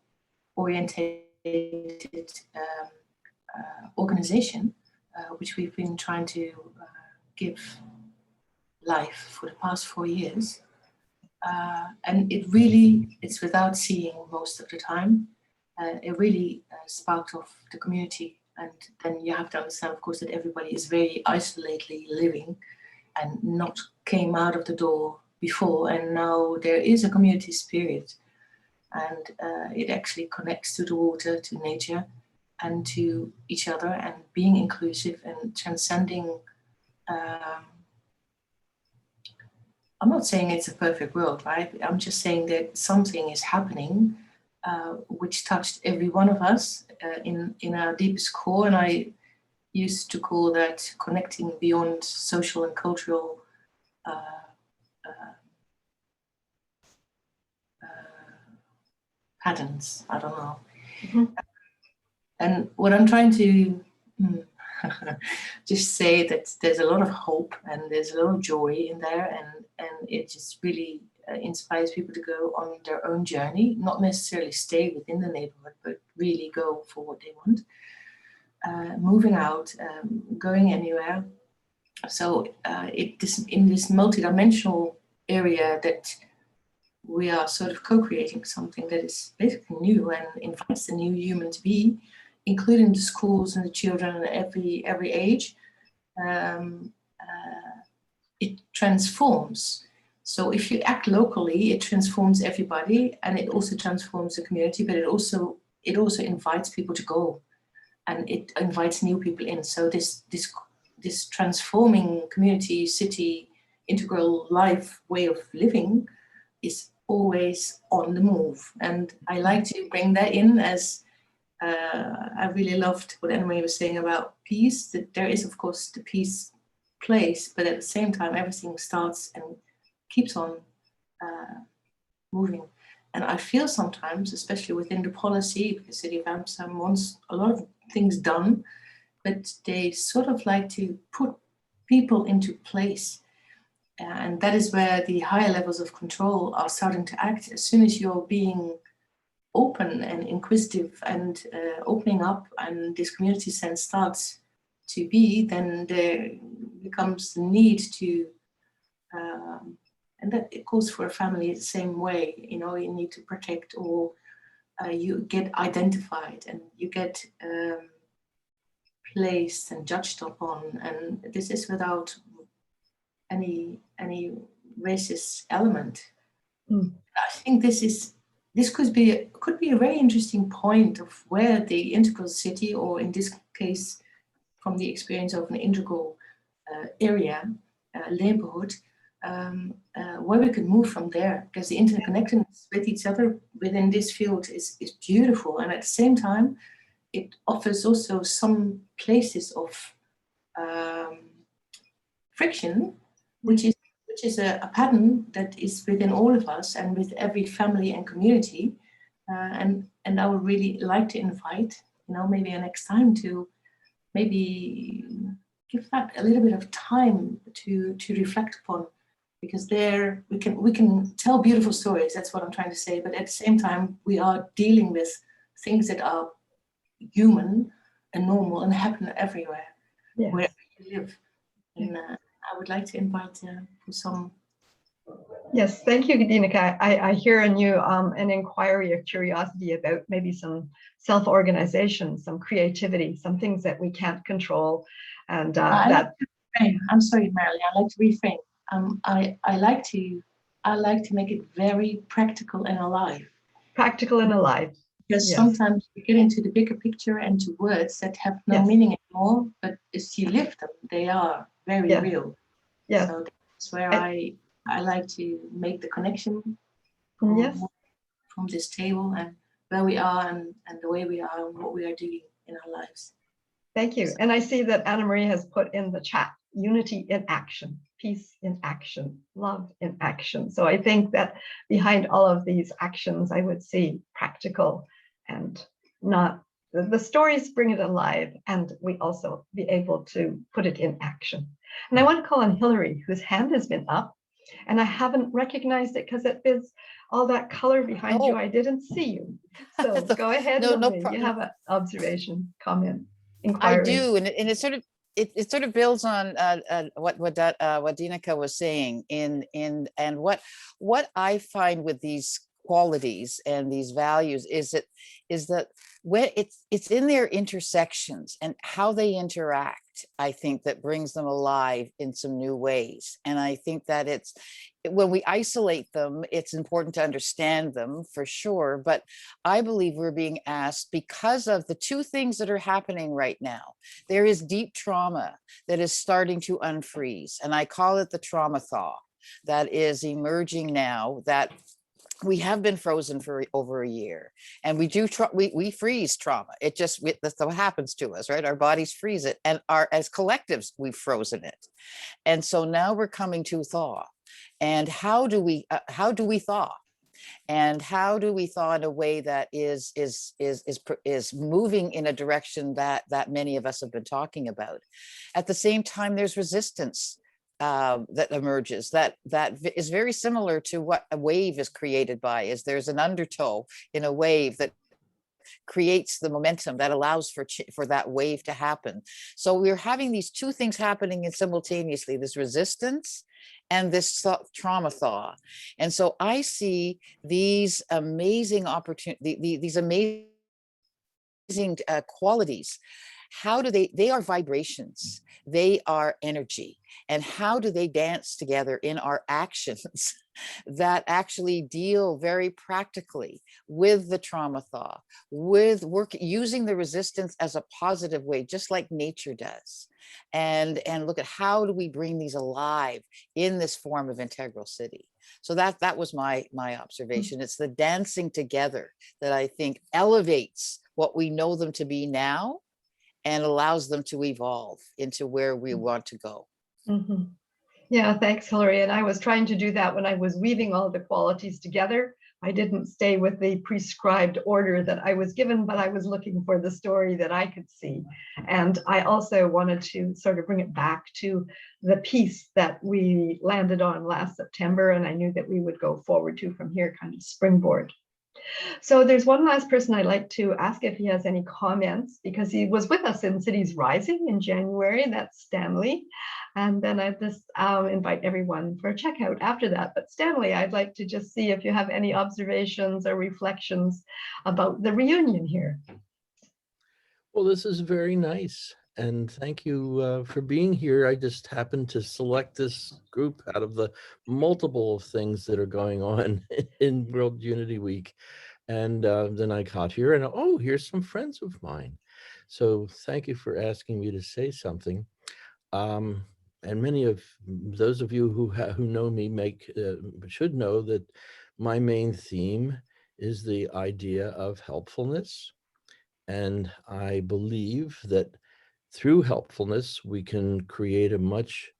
orientated organization, which we've been trying to give life for the past 4 years. And it's without seeing most of the time. It really sparked off the community. And then you have to understand, of course, that everybody is very isolatedly living and not came out of the door before. And now there is a community spirit. And it actually connects to the water, to nature, and to each other, and being inclusive and transcending. I'm not saying it's a perfect world, right? I'm just saying that something is happening which touched every one of us in our deepest core. And I used to call that connecting beyond social and cultural patterns. I don't know. Mm-hmm. And what I'm trying to just say that there's a lot of hope and there's a lot of joy in there, and it just really inspires people to go on their own journey, not necessarily stay within the neighborhood, but really go for what they want, moving out, going anywhere. So in this multidimensional area that we are sort of co-creating something that is basically new and invites the new human to be, including the schools and the children and every age. It transforms. So if you act locally, it transforms everybody, and it also transforms the community, but it also invites people to go, and it invites new people in. So this transforming community, city, integral life way of living is always on the move. And I like to bring that in as I really loved what Anne-Marie was saying about peace, that there is, of course, the peace place, but at the same time, everything starts and keeps on moving. And I feel sometimes, especially within the policy, because the City of Amsterdam wants a lot of things done, but they sort of like to put people into place. And that is where the higher levels of control are starting to act. As soon as you're being open and inquisitive and opening up, and this community sense starts to be, then there becomes the need to, and that it goes for a family the same way, you know, you need to protect, or you get identified and you get placed and judged upon, and this is without any racist element. I think this could be a very interesting point of where the integral city, or in this case, from the experience of an integral area, neighborhood, where we could move from there, because the interconnectedness with each other within this field is beautiful, and at the same time, it offers also some places of friction, which is a pattern that is within all of us and with every family and community. And I would really like to invite, you know, maybe next time to maybe give that a little bit of time to reflect upon, because there we can tell beautiful stories. That's what I'm trying to say. But at the same time, we are dealing with things that are human and normal and happen everywhere, wherever you live. And I would like to invite for some. Yes, thank you, Katerina. I hear in you an inquiry, a curiosity about maybe some self-organization, some creativity, some things that we can't control, and that. I'm sorry, Marilyn. I like to reframe. I like to make it very practical and alive. Practical and alive. Because sometimes we get into the bigger picture and to words that have no meaning anymore, but as you live them, they are very real. Yes. So that's where I like to make the connection from this table and where we are and the way we are and what we are doing in our lives. Thank you. And I see that Anna Marie has put in the chat, unity in action, peace in action, love in action. So I think that behind all of these actions, I would see practical and not, the stories bring it alive, and we also be able to put it in action. And I want to call on Hillary, whose hand has been up, and I haven't recognized it because it is all that color behind you. I didn't see you. So go ahead, Hillary. You have an observation, comment, inquiry. I do, and it sort of builds on what Dinika was saying and what I find with these qualities and these values is that when it's in their intersections and how they interact, I think that brings them alive in some new ways. And I think that when we isolate them, it's important to understand them for sure. But I believe we're being asked, because of the two things that are happening right now, there is deep trauma that is starting to unfreeze. And I call it the trauma thaw that is emerging now, that we have been frozen for over a year, and we freeze trauma. That's what happens to us, right? Our bodies freeze it, and as collectives, we've frozen it. And so now we're coming to thaw. And how do we thaw? And how do we thaw in a way that is moving in a direction that many of us have been talking about? At the same time, there's resistance that emerges that is very similar to what a wave is created by. Is there's an undertow in a wave that creates the momentum that allows for that wave to happen. So we're having these two things happening simultaneously: this resistance and this trauma thaw. And so I see these amazing opportunities, these amazing qualities. How do they are vibrations, they are energy. And how do they dance together in our actions that actually deal very practically with the trauma thaw, with using the resistance as a positive way, just like nature does. And look at how do we bring these alive in this form of integral city. So that was my observation. It's the dancing together that I think elevates what we know them to be now and allows them to evolve into where we want to go. Yeah, thanks, Hillary. And I was trying to do that when I was weaving all the qualities together I didn't stay with the prescribed order that I was given, but I was looking for the story that I could see. And I also wanted to sort of bring it back to the piece that we landed on last September, and I knew that we would go forward to from here, kind of springboard. So there's one last person I'd like to ask if he has any comments, because he was with us in Cities Rising in January. That's Stanley. And then I just invite everyone for a checkout after that. But Stanley, I'd like to just see if you have any observations or reflections about the reunion here. Well, this is very nice. And thank you for being here. I just happened to select this group out of the multiple things that are going on in World Unity Week. And then I got here and, oh, here's some friends of mine. So thank you for asking me to say something. And many of those of you who know me should know that my main theme is the idea of helpfulness. And I believe that through helpfulness, we can create a much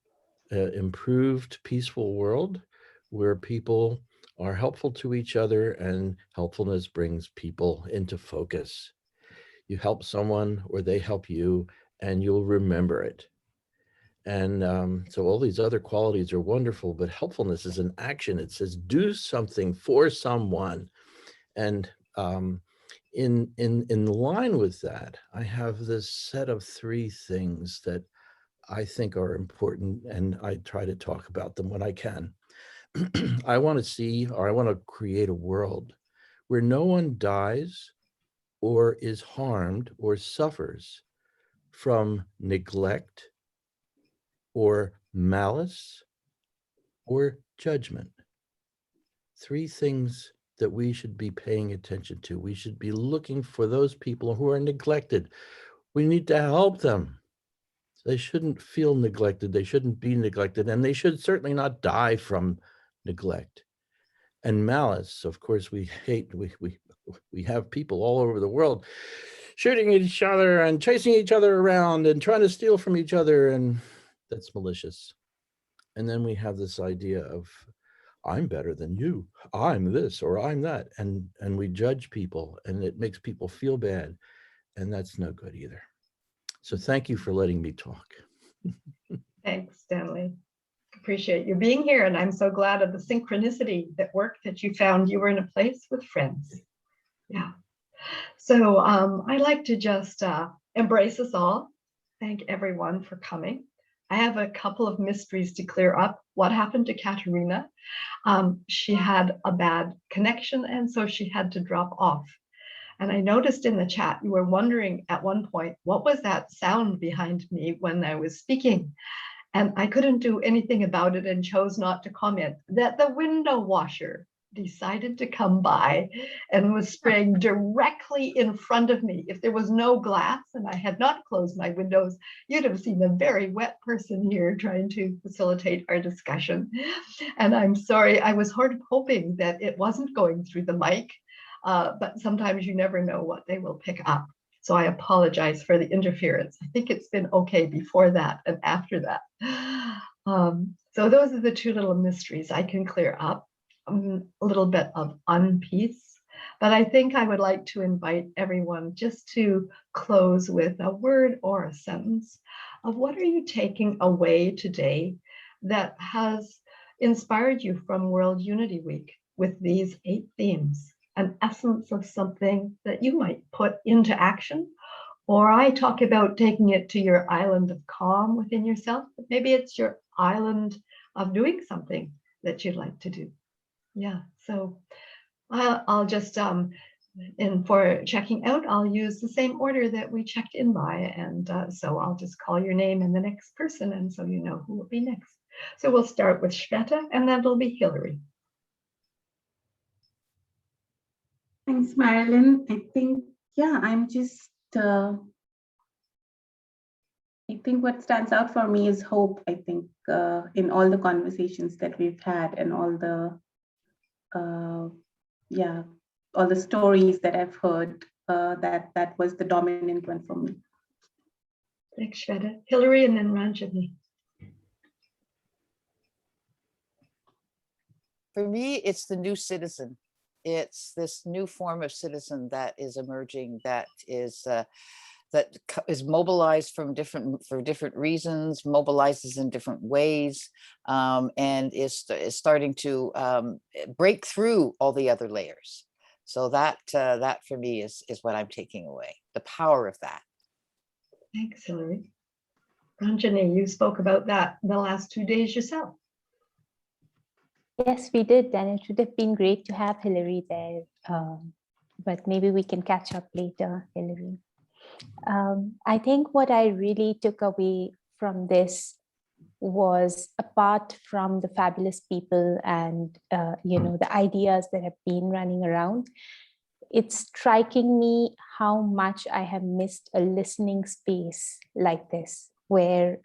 improved, peaceful world where people are helpful to each other, and helpfulness brings people into focus. You help someone or they help you, and you'll remember it. And so all these other qualities are wonderful, but helpfulness is an action. It says, do something for someone. And in line with that, I have this set of 3 things that I think are important, and I try to talk about them when I can. I want to see, or I want to create a world where no one dies or is harmed or suffers from neglect or malice or judgment. 3 things that we should be paying attention to. We should be looking for those people who are neglected. We need to help them. They shouldn't feel neglected. They shouldn't be neglected, and they should certainly not die from neglect. And malice, of course, we hate. We have people all over the world shooting at each other and chasing each other around and trying to steal from each other, and that's malicious. And then we have this idea of, I'm better than you, I'm this or I'm that, and we judge people, and it makes people feel bad, and that's no good either. So thank you for letting me talk. Thanks, Stanley. Appreciate you being here, and I'm so glad of the synchronicity that worked, that you found you were in a place with friends. Yeah. So I'd like to just embrace us all. Thank everyone for coming. I have a couple of mysteries to clear up. What happened to Katerina? She had a bad connection, and so she had to drop off. And I noticed in the chat, you were wondering at one point, what was that sound behind me when I was speaking? And I couldn't do anything about it and chose not to comment. That the window washer decided to come by and was spraying directly in front of me. If there was no glass and I had not closed my windows, you'd have seen a very wet person here trying to facilitate our discussion. And I'm sorry, I was hoping that it wasn't going through the mic. But sometimes you never know what they will pick up. So I apologize for the interference. I think it's been okay before that and after that. So those are the 2 little mysteries I can clear up. A little bit of unpeace. But I think I would like to invite everyone just to close with a word or a sentence of what are you taking away today that has inspired you from World Unity Week with these 8 themes. An essence of something that you might put into action. Or I talk about taking it to your island of calm within yourself. But maybe it's your island of doing something that you'd like to do. Yeah, so I'll just, for checking out, I'll use the same order that we checked in by. And so I'll just call your name and the next person, and so you know who will be next. So we'll start with Shweta, and then it'll be Hillary. Thanks, Marilyn. I think, yeah, I'm just, I think what stands out for me is hope, I think, in all the conversations that we've had and all the, all the stories that I've heard, that was the dominant one for me. Thanks, Shweta. Hillary, and then Ranjani. For me, it's the new citizen. It's this new form of citizen that is emerging, that is mobilized for different reasons, mobilizes in different ways, and is starting to break through all the other layers. So that for me is what I'm taking away, the power of that. Thanks, Hillary. Ranjani, you spoke about that the last 2 days yourself. Yes, we did, and it would have been great to have Hillary there, but maybe we can catch up later, Hillary. I think what I really took away from this was, apart from the fabulous people and the ideas that have been running around, it's striking me how much I have missed a listening space like this, where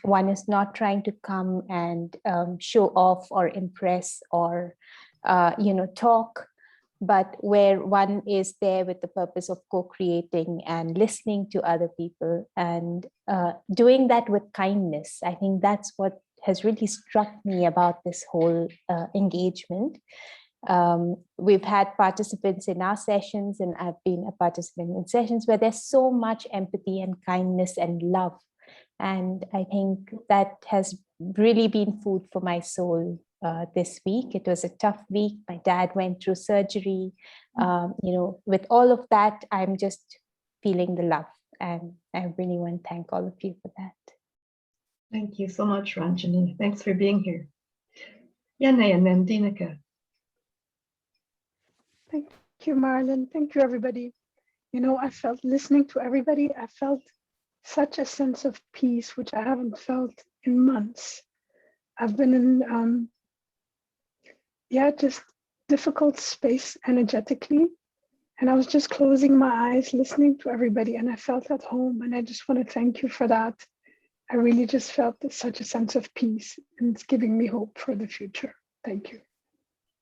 one is not trying to come and show off or impress or talk, but where one is there with the purpose of co-creating and listening to other people and doing that with kindness. I think that's what has really struck me about this whole engagement. We've had participants in our sessions, and I've been a participant in sessions where there's so much empathy and kindness and love. And I think that has really been food for my soul this week. It was a tough week. My dad went through surgery. With all of that, I'm just feeling the love. And I really want to thank all of you for that. Thank you so much, Ranjani. Thanks for being here. Yene and then Dinika. Thank you, Marilyn. Thank you, everybody. I felt, listening to everybody, I felt such a sense of peace, which I haven't felt in months. I've been in, just difficult space energetically. And I was just closing my eyes, listening to everybody, and I felt at home. And I just want to thank you for that. I really just felt such a sense of peace, and it's giving me hope for the future. Thank you.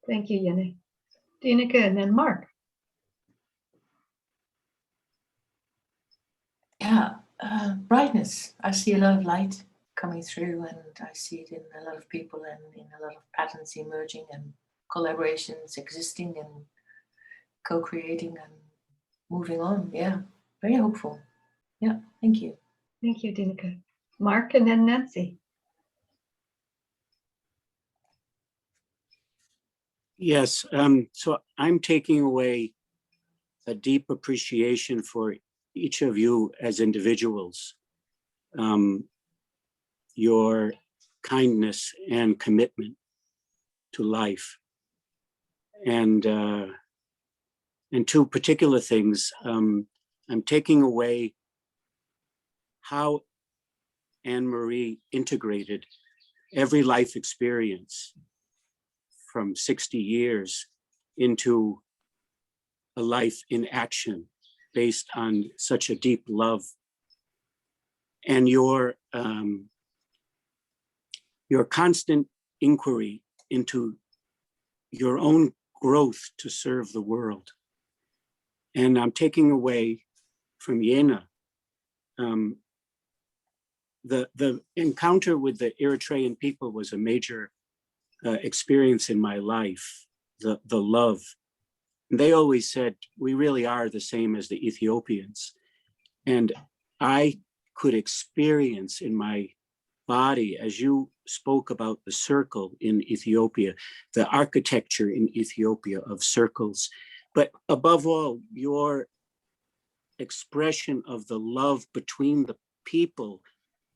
Thank you, Yene. Dinika and then Mark. Yeah, brightness. I see a lot of light coming through, and I see it in a lot of people and in a lot of patterns emerging and collaborations existing and co-creating and moving on. Yeah, very hopeful. Yeah, thank you. Thank you, Dinika. Mark and then Nancy. Yes, so I'm taking away a deep appreciation for each of you as individuals, your kindness and commitment to life. And two particular things, I'm taking away how Anne-Marie integrated every life experience from 60 years into a life in action based on such a deep love, and your constant inquiry into your own growth to serve the world. And I'm taking away from Yene, the encounter with the Eritrean people was a major experience in my life, the love. And they always said, we really are the same as the Ethiopians. And I could experience in my body, as you spoke about the circle in Ethiopia, the architecture in Ethiopia of circles, but above all, your expression of the love between the people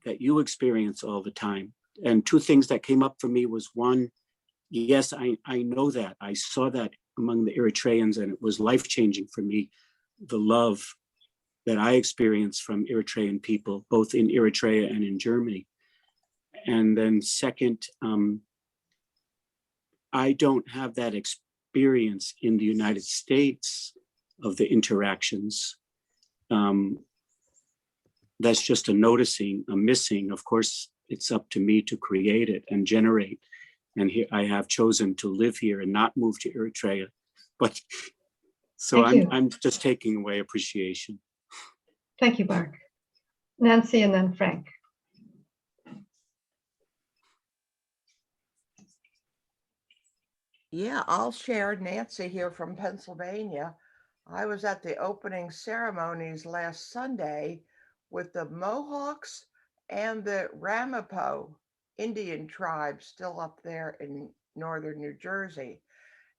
that you experience all the time. And two things that came up for me was, one, yes, I know that. I saw that among the Eritreans, and it was life-changing for me, the love that I experienced from Eritrean people, both in Eritrea and in Germany. And then second, I don't have that experience in the United States of the interactions. That's just a noticing, a missing. Of course, it's up to me to create it and generate. And here I have chosen to live here and not move to Eritrea. But so I'm just taking away appreciation. Thank you, Mark. Nancy and then Frank. Yeah, I'll share. Nancy here from Pennsylvania. I was at the opening ceremonies last Sunday with the Mohawks and the Ramapo Indian tribe still up there in northern New Jersey.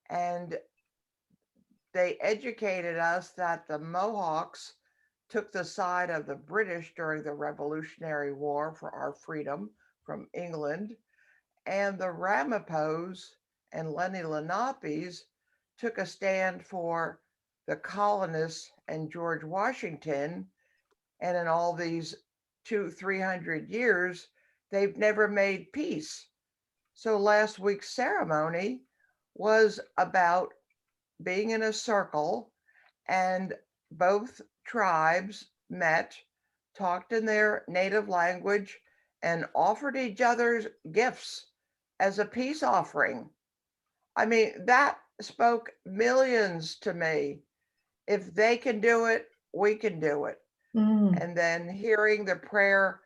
And they educated us that the Mohawks took the side of the British during the Revolutionary War for our freedom from England, and the Ramapos and Lenni Lenapes took a stand for the colonists and George Washington. And in all these 200-300 years, they've never made peace. So last week's ceremony was about being in a circle, and both tribes met, talked in their native language, and offered each other gifts as a peace offering. I mean, that spoke millions to me. If they can do it, we can do it. Mm. And then hearing the prayer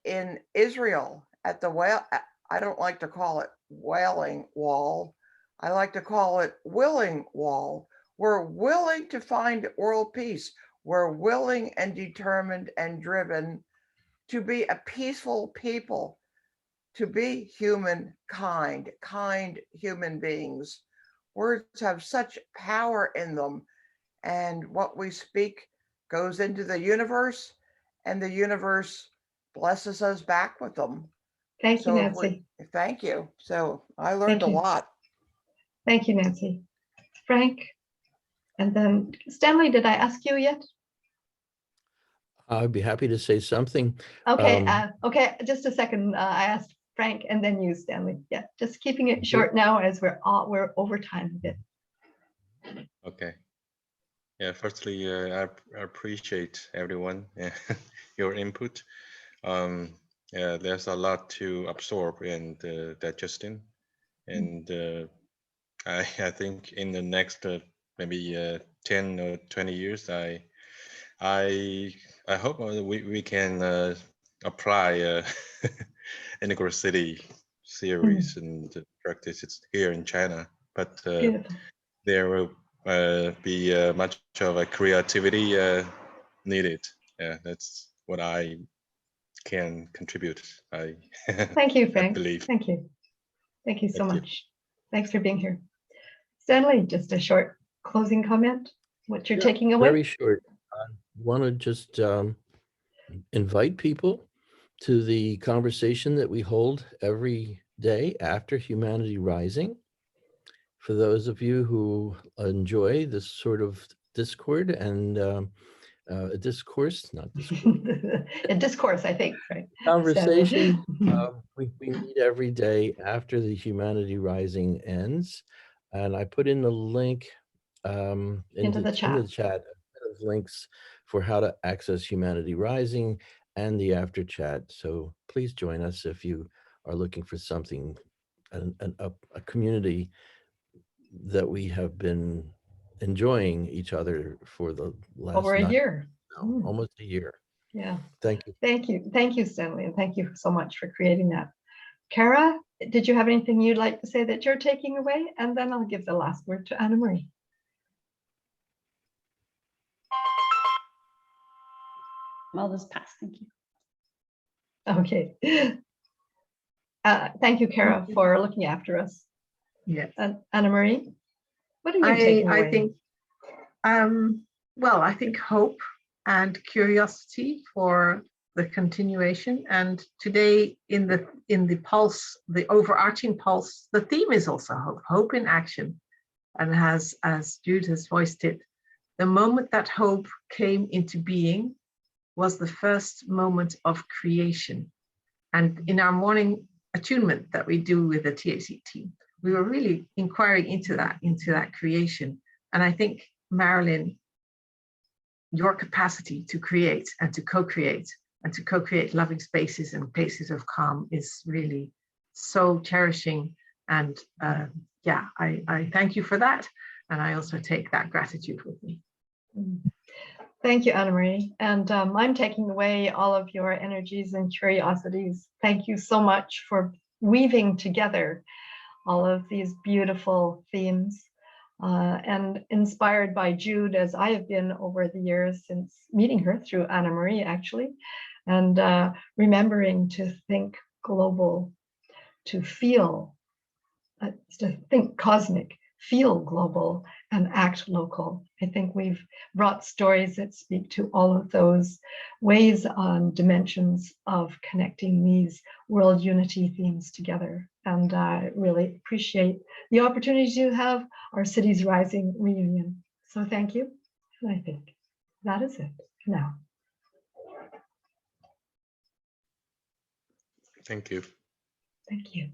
in Israel at the well, I don't like to call it Wailing Wall. I like to call it Willing Wall. We're willing to find world peace. We're willing and determined and driven to be a peaceful people, to be kind human beings. Words have such power in them, and what we speak goes into the universe, and the universe blesses us back with them. Thank you, So Nancy. thank you. So I learned a lot. Thank you, Nancy. Frank, and then Stanley, did I ask you yet? I'd be happy to say something. Okay, okay, just a second. I asked Frank and then you, Stanley. Yeah, just keeping it short now as we're over time a bit. Okay. Yeah, firstly, I appreciate everyone, your input. Yeah, there's a lot to absorb and digesting. And I think in the next maybe 10 or 20 years, I hope we can apply integrity theories and practices here in China, but there will be much of a creativity needed. Yeah, that's what I can contribute. Thank you, Frank. I believe. Thank you. Thank you so much. Thanks for being here. Stanley, just a short closing comment, what you're taking away? Very short. I want to just invite people to the conversation that we hold every day after Humanity Rising. For those of you who enjoy this sort of discord and discourse, not discord. A discourse, I think, right? Conversation. We meet every day after the Humanity Rising ends. And I put in the link into the chat of links for how to access Humanity Rising and the after chat. So please join us if you are looking for something, a community that we have been enjoying each other for the last over a year. Almost a year. Yeah. Thank you. Thank you. Thank you, Stanley. And thank you so much for creating that. Kara, did you have anything you'd like to say that you're taking away? And then I'll give the last word to Anna Marie. I'll just pass. Thank you. Okay. Thank you, Kara, for looking after us. Yes. Anna Marie, what are you taking away? I think, well, I think hope and curiosity for the continuation. And today in the pulse, the overarching pulse, the theme is also hope in action. And as Jude has voiced it, the moment that hope came into being was the first moment of creation. And in our morning attunement that we do with the THC team, we were really inquiring into that creation. And I think, Marilyn, your capacity to create and to co-create loving spaces and places of calm is really so cherishing. And yeah, I thank you for that. And I also take that gratitude with me. Thank you, Anna Marie. And I'm taking away all of your energies and curiosities. Thank you so much for weaving together all of these beautiful themes. And inspired by Jude, as I have been over the years since meeting her through Anna Marie, actually, and remembering to think global, to feel, to think cosmic, feel global, and act local. I think we've brought stories that speak to all of those ways on dimensions of connecting these world unity themes together. And I really appreciate the opportunity to have our Cities Rising reunion. So thank you. And I think that is it now. Thank you. Thank you.